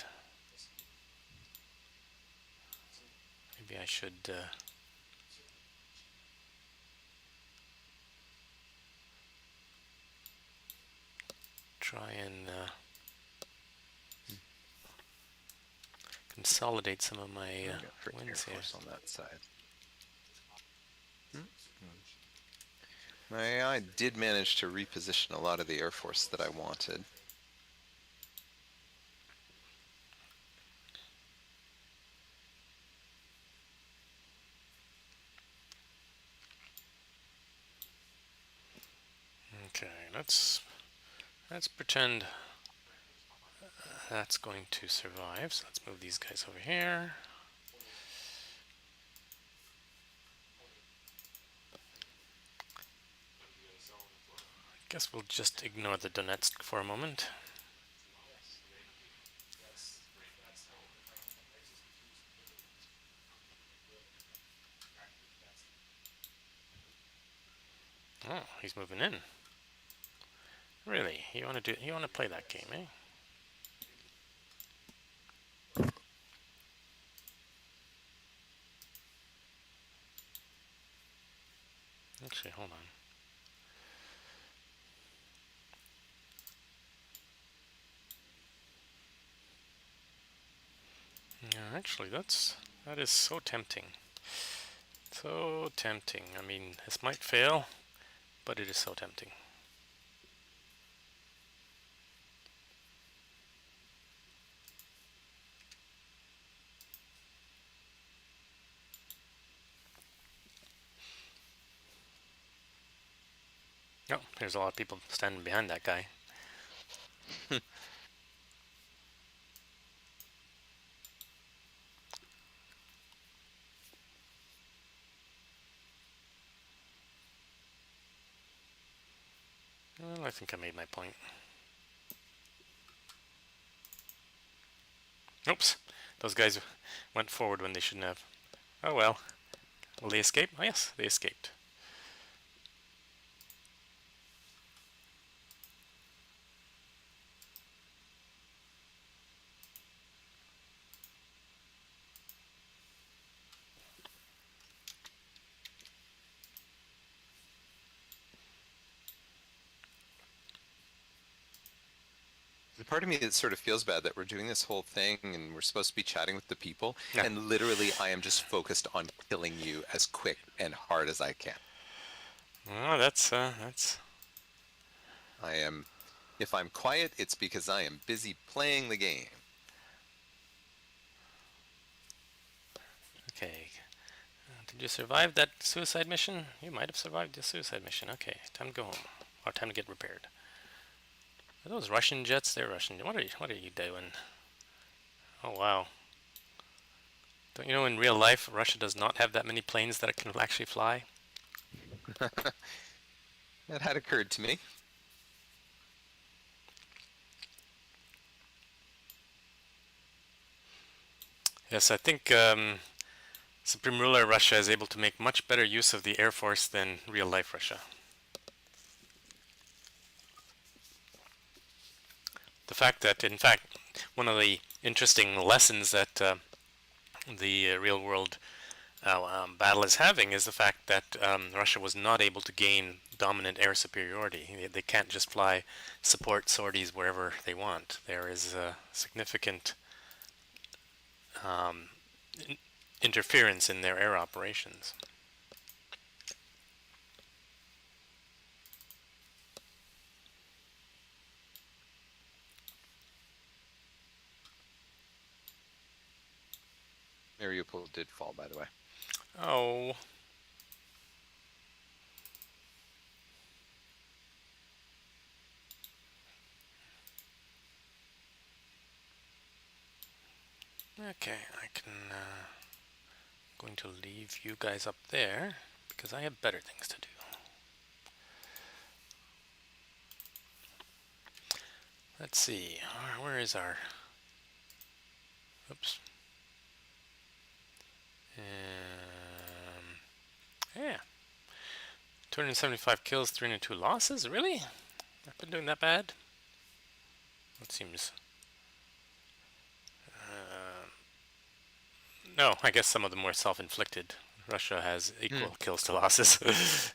Maybe I should try and consolidate some of my wins here. On that side. I did manage to reposition a lot of the Air Force that I wanted. Okay, let's pretend that's going to survive. So let's move these guys over here. I guess we'll just ignore the Donetsk for a moment. Oh, he's moving in. Really? You want to play that game, eh? Actually, hold on. Yeah, actually, that is so tempting. So tempting. I mean, this might fail, but it is so tempting. Oh, there's a lot of people standing behind that guy. Well, I think I made my point. Oops, those guys went forward when they shouldn't have. Oh well. Will they escape? Oh yes, they escaped. The part of me that sort of feels bad that we're doing this whole thing and we're supposed to be chatting with the people, Yeah. and literally I am just focused on killing you as quick and hard as I can. Oh, that's I am, if I'm quiet, it's because I am busy playing the game. okay. Did you survive that suicide mission? You might have survived the suicide mission. Okay, time to go home. Or time to get repaired. Are those Russian jets? They're Russian. What are you doing? Oh wow. Don't you know in real life Russia does not have that many planes that it can actually fly? That had occurred to me. Yes, I think Supreme Ruler Russia is able to make much better use of the Air Force than real life Russia. The fact that, in fact, one of the interesting lessons that the real world battle is having is the fact that Russia was not able to gain dominant air superiority. They can't just fly support sorties wherever they want. There is a significant um, interference in their air operations. Mariupol did fall, by the way. Oh. Okay, I can. Going to leave you guys up there because I have better things to do. Let's see. Where is our? Oops. Yeah. 275 kills, 302 losses. Really? I've been doing that bad. That seems. No, I guess some of them were self-inflicted. Russia has equal kills to losses.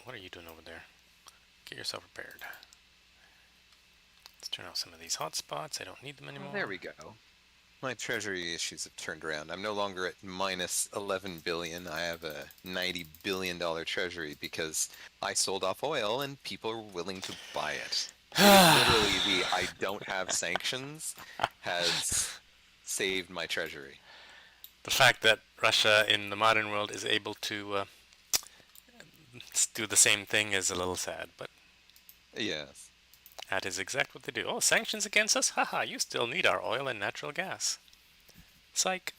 What are you doing over there? Get yourself prepared. Let's turn off some of these hotspots. I don't need them anymore. Oh, there we go. My treasury issues have turned around. I'm no longer at minus 11 billion. I have a $90 billion treasury because I sold off oil and people are willing to buy it. Literally, the I don't have sanctions has saved my treasury. The fact that Russia in the modern world is able to do the same thing is a little sad, but Yes. that is exactly what they do. Oh, sanctions against us? Haha, you still need our oil and natural gas. Psych.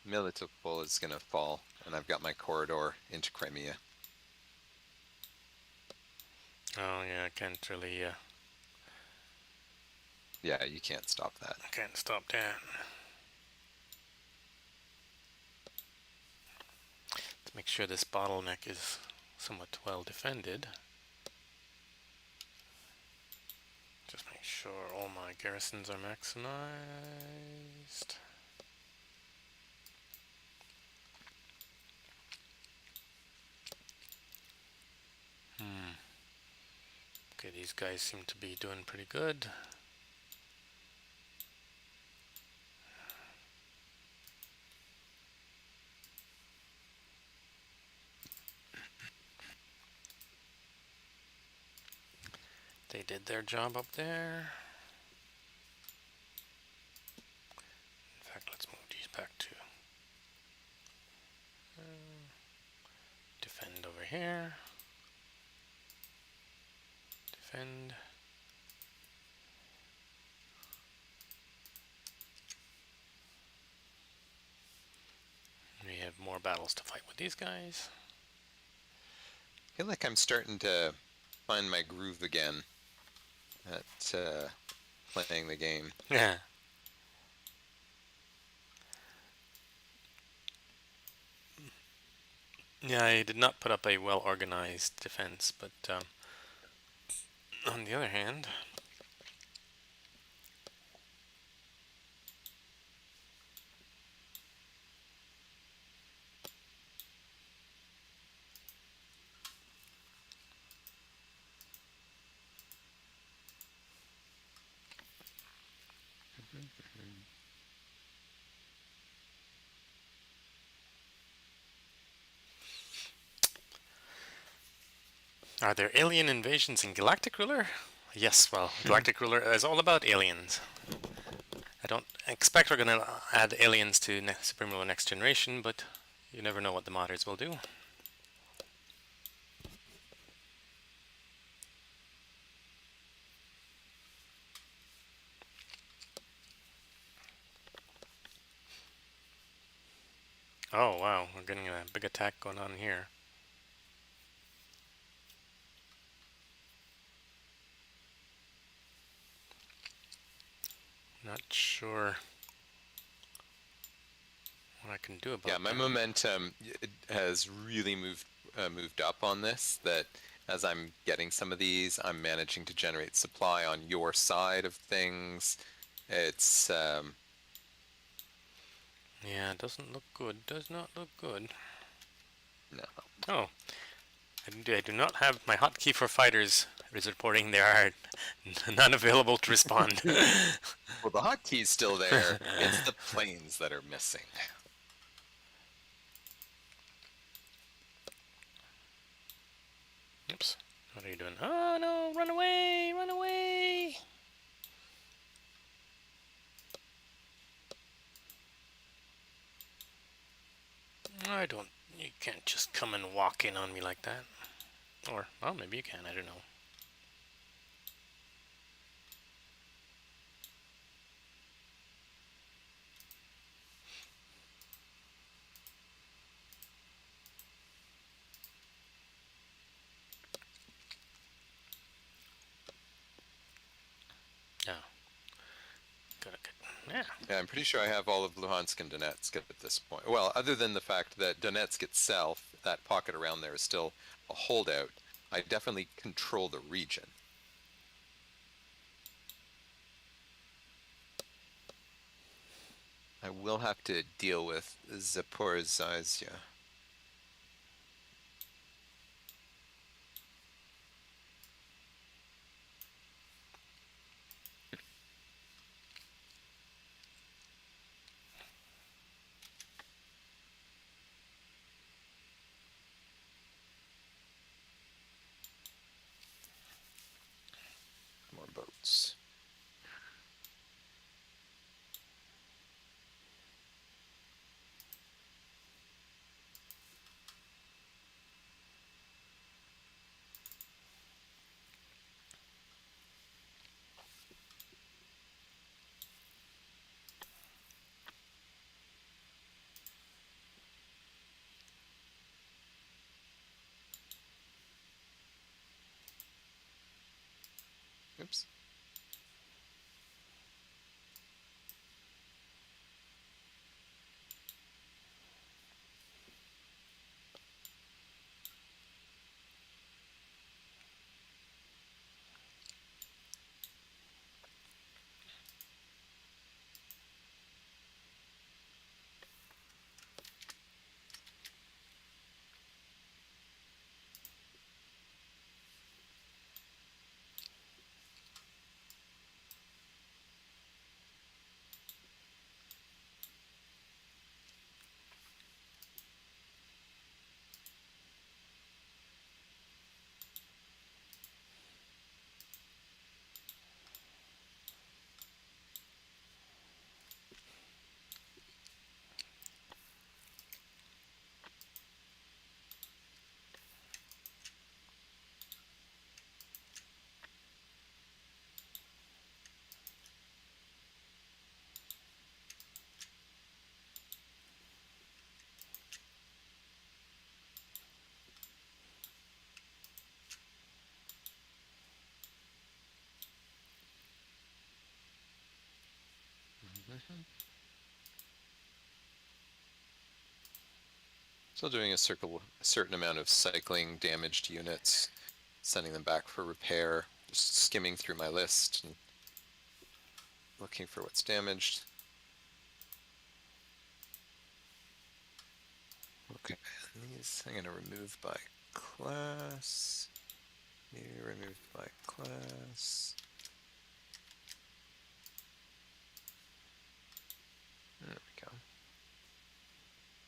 Melitopol is going to fall, and I've got my corridor into Crimea. Oh, yeah, I can't really... Yeah, you can't stop that. I can't stop that. Let's make sure this bottleneck is somewhat well defended. Just make sure all my garrisons are maximized. Okay, these guys seem to be doing pretty good. They did their job up there. In fact, let's move these back to defend over here. Defend. We have more battles to fight with these guys. I feel like I'm starting to find my groove again at playing the game. Yeah. Yeah, I did not put up a well-organized defense, but on the other hand, are there alien invasions in Galactic Ruler? Yes, well, Galactic Ruler is all about aliens. I don't expect we're going to add aliens to Supreme Ruler Next Generation, but you never know what the modders will do. Oh wow, we're getting a big attack going on here. Not sure what I can do about Yeah, my that. momentum has really moved up on this. That as I'm getting some of these, I'm managing to generate supply on your side of things. It's Yeah, it doesn't look good. Does not look good. no. Oh, I do not have my hotkey for fighters is reporting there are none available to respond. Well, the hotkey's still there. It's the planes that are missing. Oops. What are you doing? Oh no, run away, run away. I don't, you can't just come and walk in on me like that. Or, well, maybe you can, I don't know. Yeah. Gotta get, yeah. Yeah, I'm pretty sure I have all of Luhansk and Donetsk at this point. Well, other than the fact that Donetsk itself, that pocket around there, is still a holdout, I definitely control the region. I will have to deal with Zaporizhzhia. More boats. Oops. Still doing a certain amount of cycling damaged units, sending them back for repair, just skimming through my list and looking for what's damaged. Okay, and these I'm going to remove by class. You removed by class. There we go.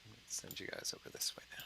Let's send you guys over this way now.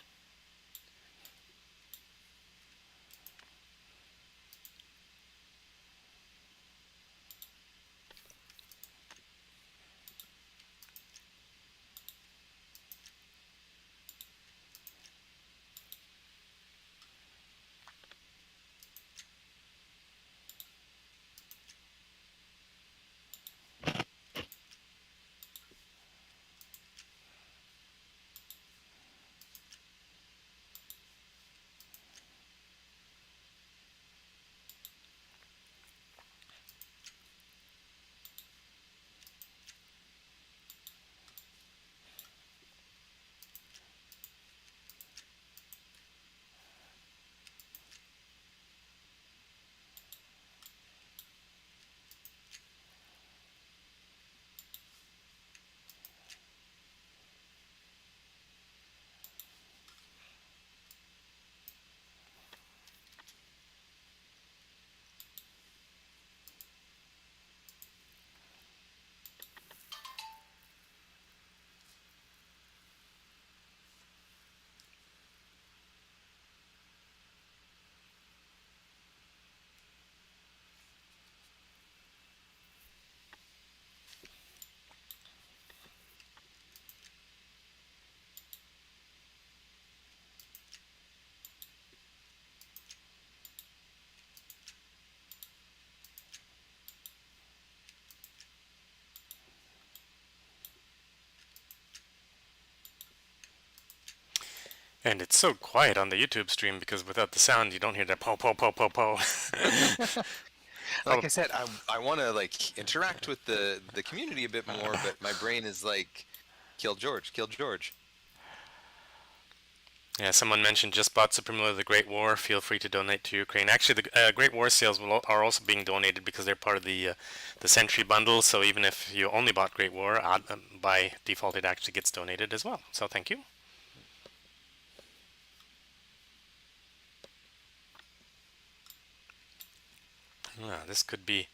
And it's so quiet on the YouTube stream because without the sound, you don't hear the po po po po po. Like I said, I want to like interact with the community a bit more, but my brain is like, kill George, kill George. Yeah, someone mentioned just bought Supreme Leader of the Great War. Feel free to donate to Ukraine. Actually, the Great War sales are also being donated because they're part of the Century bundle. So even if you only bought Great War, by default it actually gets donated as well. So thank you. This could be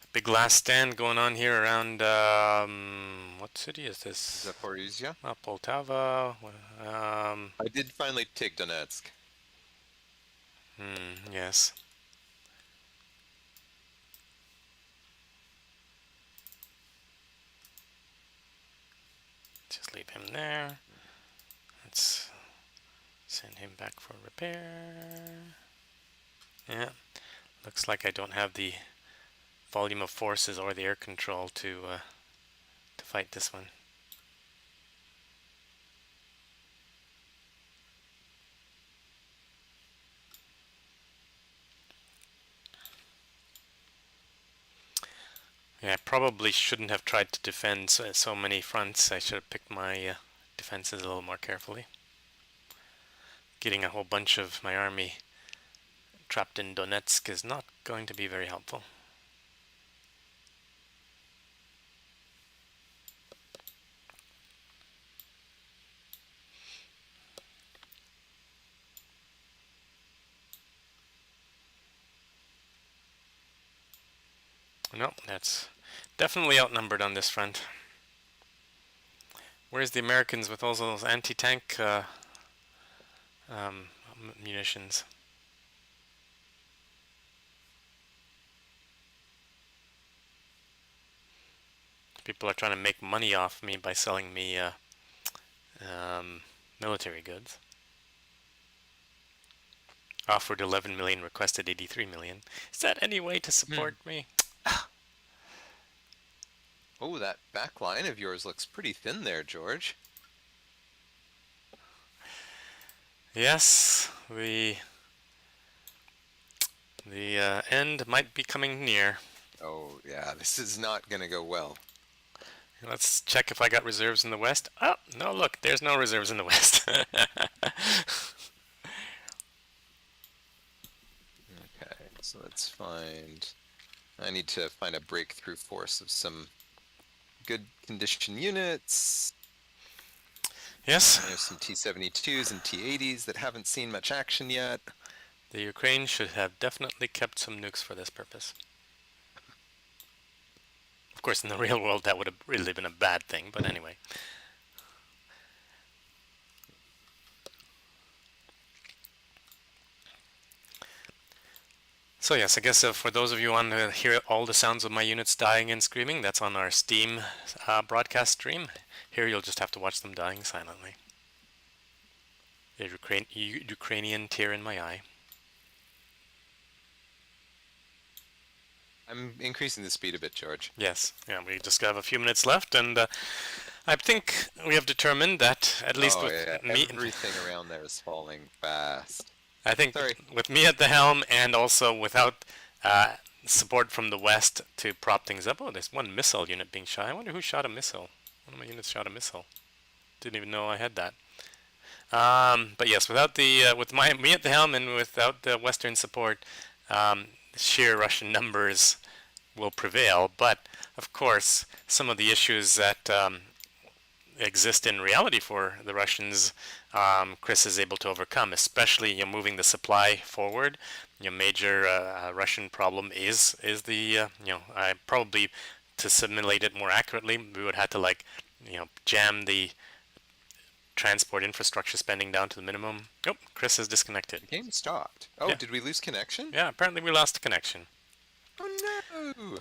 a big last stand going on here around what city is this? Zaporizhia. Poltava. I did finally take Donetsk. Yes. Just leave him there. Let's send him back for repair. Yeah. Looks like I don't have the volume of forces or the air control to fight this one. Yeah, I probably shouldn't have tried to defend so many fronts. I should have picked my defenses a little more carefully. Getting a whole bunch of my army trapped in Donetsk is not going to be very helpful. No, that's definitely outnumbered on this front. Where's the Americans with all those anti-tank munitions? People are trying to make money off me by selling me military goods. Offered 11 million, requested 83 million. Is that any way to support me? Oh, that back line of yours looks pretty thin there, George. Yes, the end might be coming near. Oh, yeah, this is not going to go well. Let's check if I got reserves in the west. Oh, no, look, there's no reserves in the west. Okay, so let's find... I need to find a breakthrough force of some good condition units. Yes. There's some T-72s and T-80s that haven't seen much action yet. The Ukraine should have definitely kept some nukes for this purpose. Of course, in the real world, that would have really been a bad thing, but anyway. So yes, I guess for those of you who want to hear all the sounds of my units dying and screaming, that's on our Steam broadcast stream. Here you'll just have to watch them dying silently. A Ukrainian tear in my eye. I'm increasing the speed a bit, George. Yes, yeah, we just have a few minutes left, and I think we have determined that at least with me, everything around there is falling fast. I think with me at the helm and also without support from the west to prop things up. Oh, there's one missile unit being shot. I wonder who shot a missile. One of my units shot a missile. Didn't even know I had that. But yes, without the with me at the helm and without the Western support, sheer Russian numbers will prevail. But of course, some of the issues that exist in reality for the Russians, Chris is able to overcome. Especially, moving the supply forward. Major Russian problem is the I probably to simulate it more accurately, we would have to jam the transport infrastructure spending down to the minimum. Oh, Chris is disconnected. The game stopped. Oh, yeah. Did we lose connection? Yeah, apparently we lost the connection. Oh no!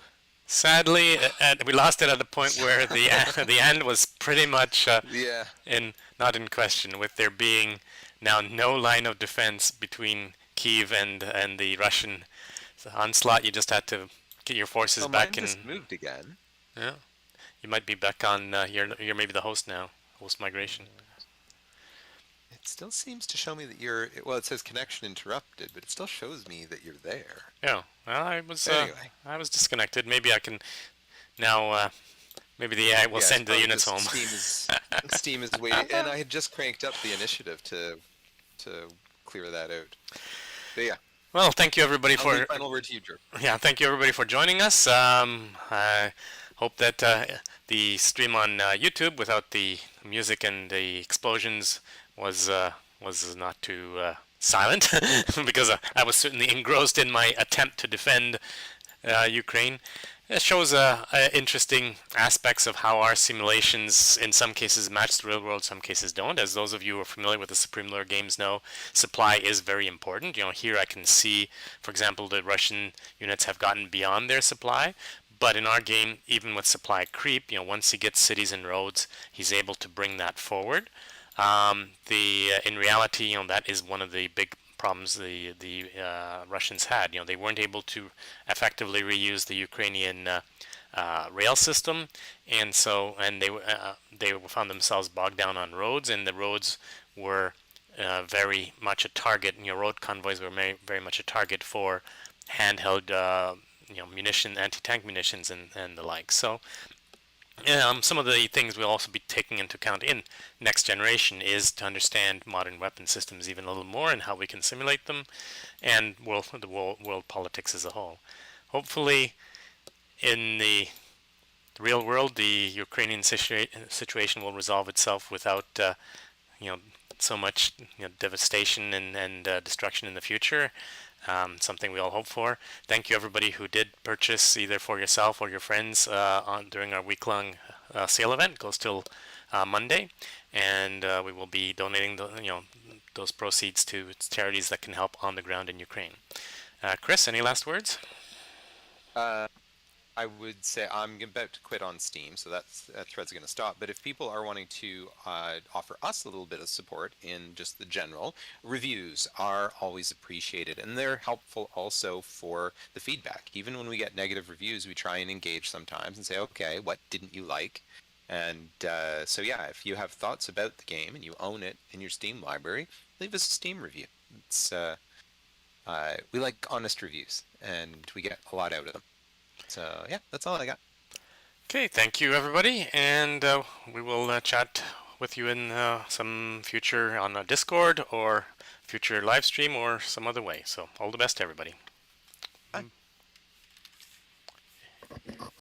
Sadly, we lost it at a point where the end was pretty much not in question, with there being now no line of defense between Kyiv and the Russian onslaught. You just had to get your forces back in. Just moved again. Yeah, you might be back on. You're maybe the host now. Host migration. Still seems to show me that you're. Well, it says connection interrupted, but it still shows me that you're there. Yeah. Well, Anyway, I was disconnected. Maybe I can now. Maybe the AI will yeah, it's send the probably units just home. Steam is waiting, and I had just cranked up the initiative to clear that out. But yeah, Well, thank you everybody I'll leave for final word to you, George. yeah, thank you everybody for joining us. I hope that the stream on YouTube without the music and the explosions was not too silent because I was certainly engrossed in my attempt to defend Ukraine. It shows interesting aspects of how our simulations, in some cases, match the real world, some cases don't. As those of you who are familiar with the Supreme Lure games know, supply is very important. Here I can see, for example, the Russian units have gotten beyond their supply. But in our game, even with supply creep, once he gets cities and roads, he's able to bring that forward. In reality, that is one of the big problems the Russians had. They weren't able to effectively reuse the Ukrainian rail system, and they found themselves bogged down on roads, and the roads were very much a target. Road convoys were very much a target for handheld anti-tank munitions, and the like. So some of the things we'll also be taking into account in next generation is to understand modern weapon systems even a little more and how we can simulate them, and the world politics as a whole. Hopefully, in the real world, the Ukrainian situation will resolve itself without you know so much devastation and destruction in the future. Something we all hope for. Thank you everybody who did purchase either for yourself or your friends during our week-long sale event. It goes till Monday, and we will be donating those proceeds to charities that can help on the ground in Ukraine. Chris, any last words? Uh, I would say I'm about to quit on Steam, so that thread's going to stop. But if people are wanting to offer us a little bit of support in just the general, reviews are always appreciated, and they're helpful also for the feedback. Even when we get negative reviews, we try and engage sometimes and say, okay, what didn't you like? And so yeah, if you have thoughts about the game and you own it in your Steam library, leave us a Steam review. It's we like honest reviews, and we get a lot out of them. So yeah, that's all I got. Okay, thank you everybody, and we will chat with you in some future on a Discord or future live stream or some other way. So all the best, everybody. Bye.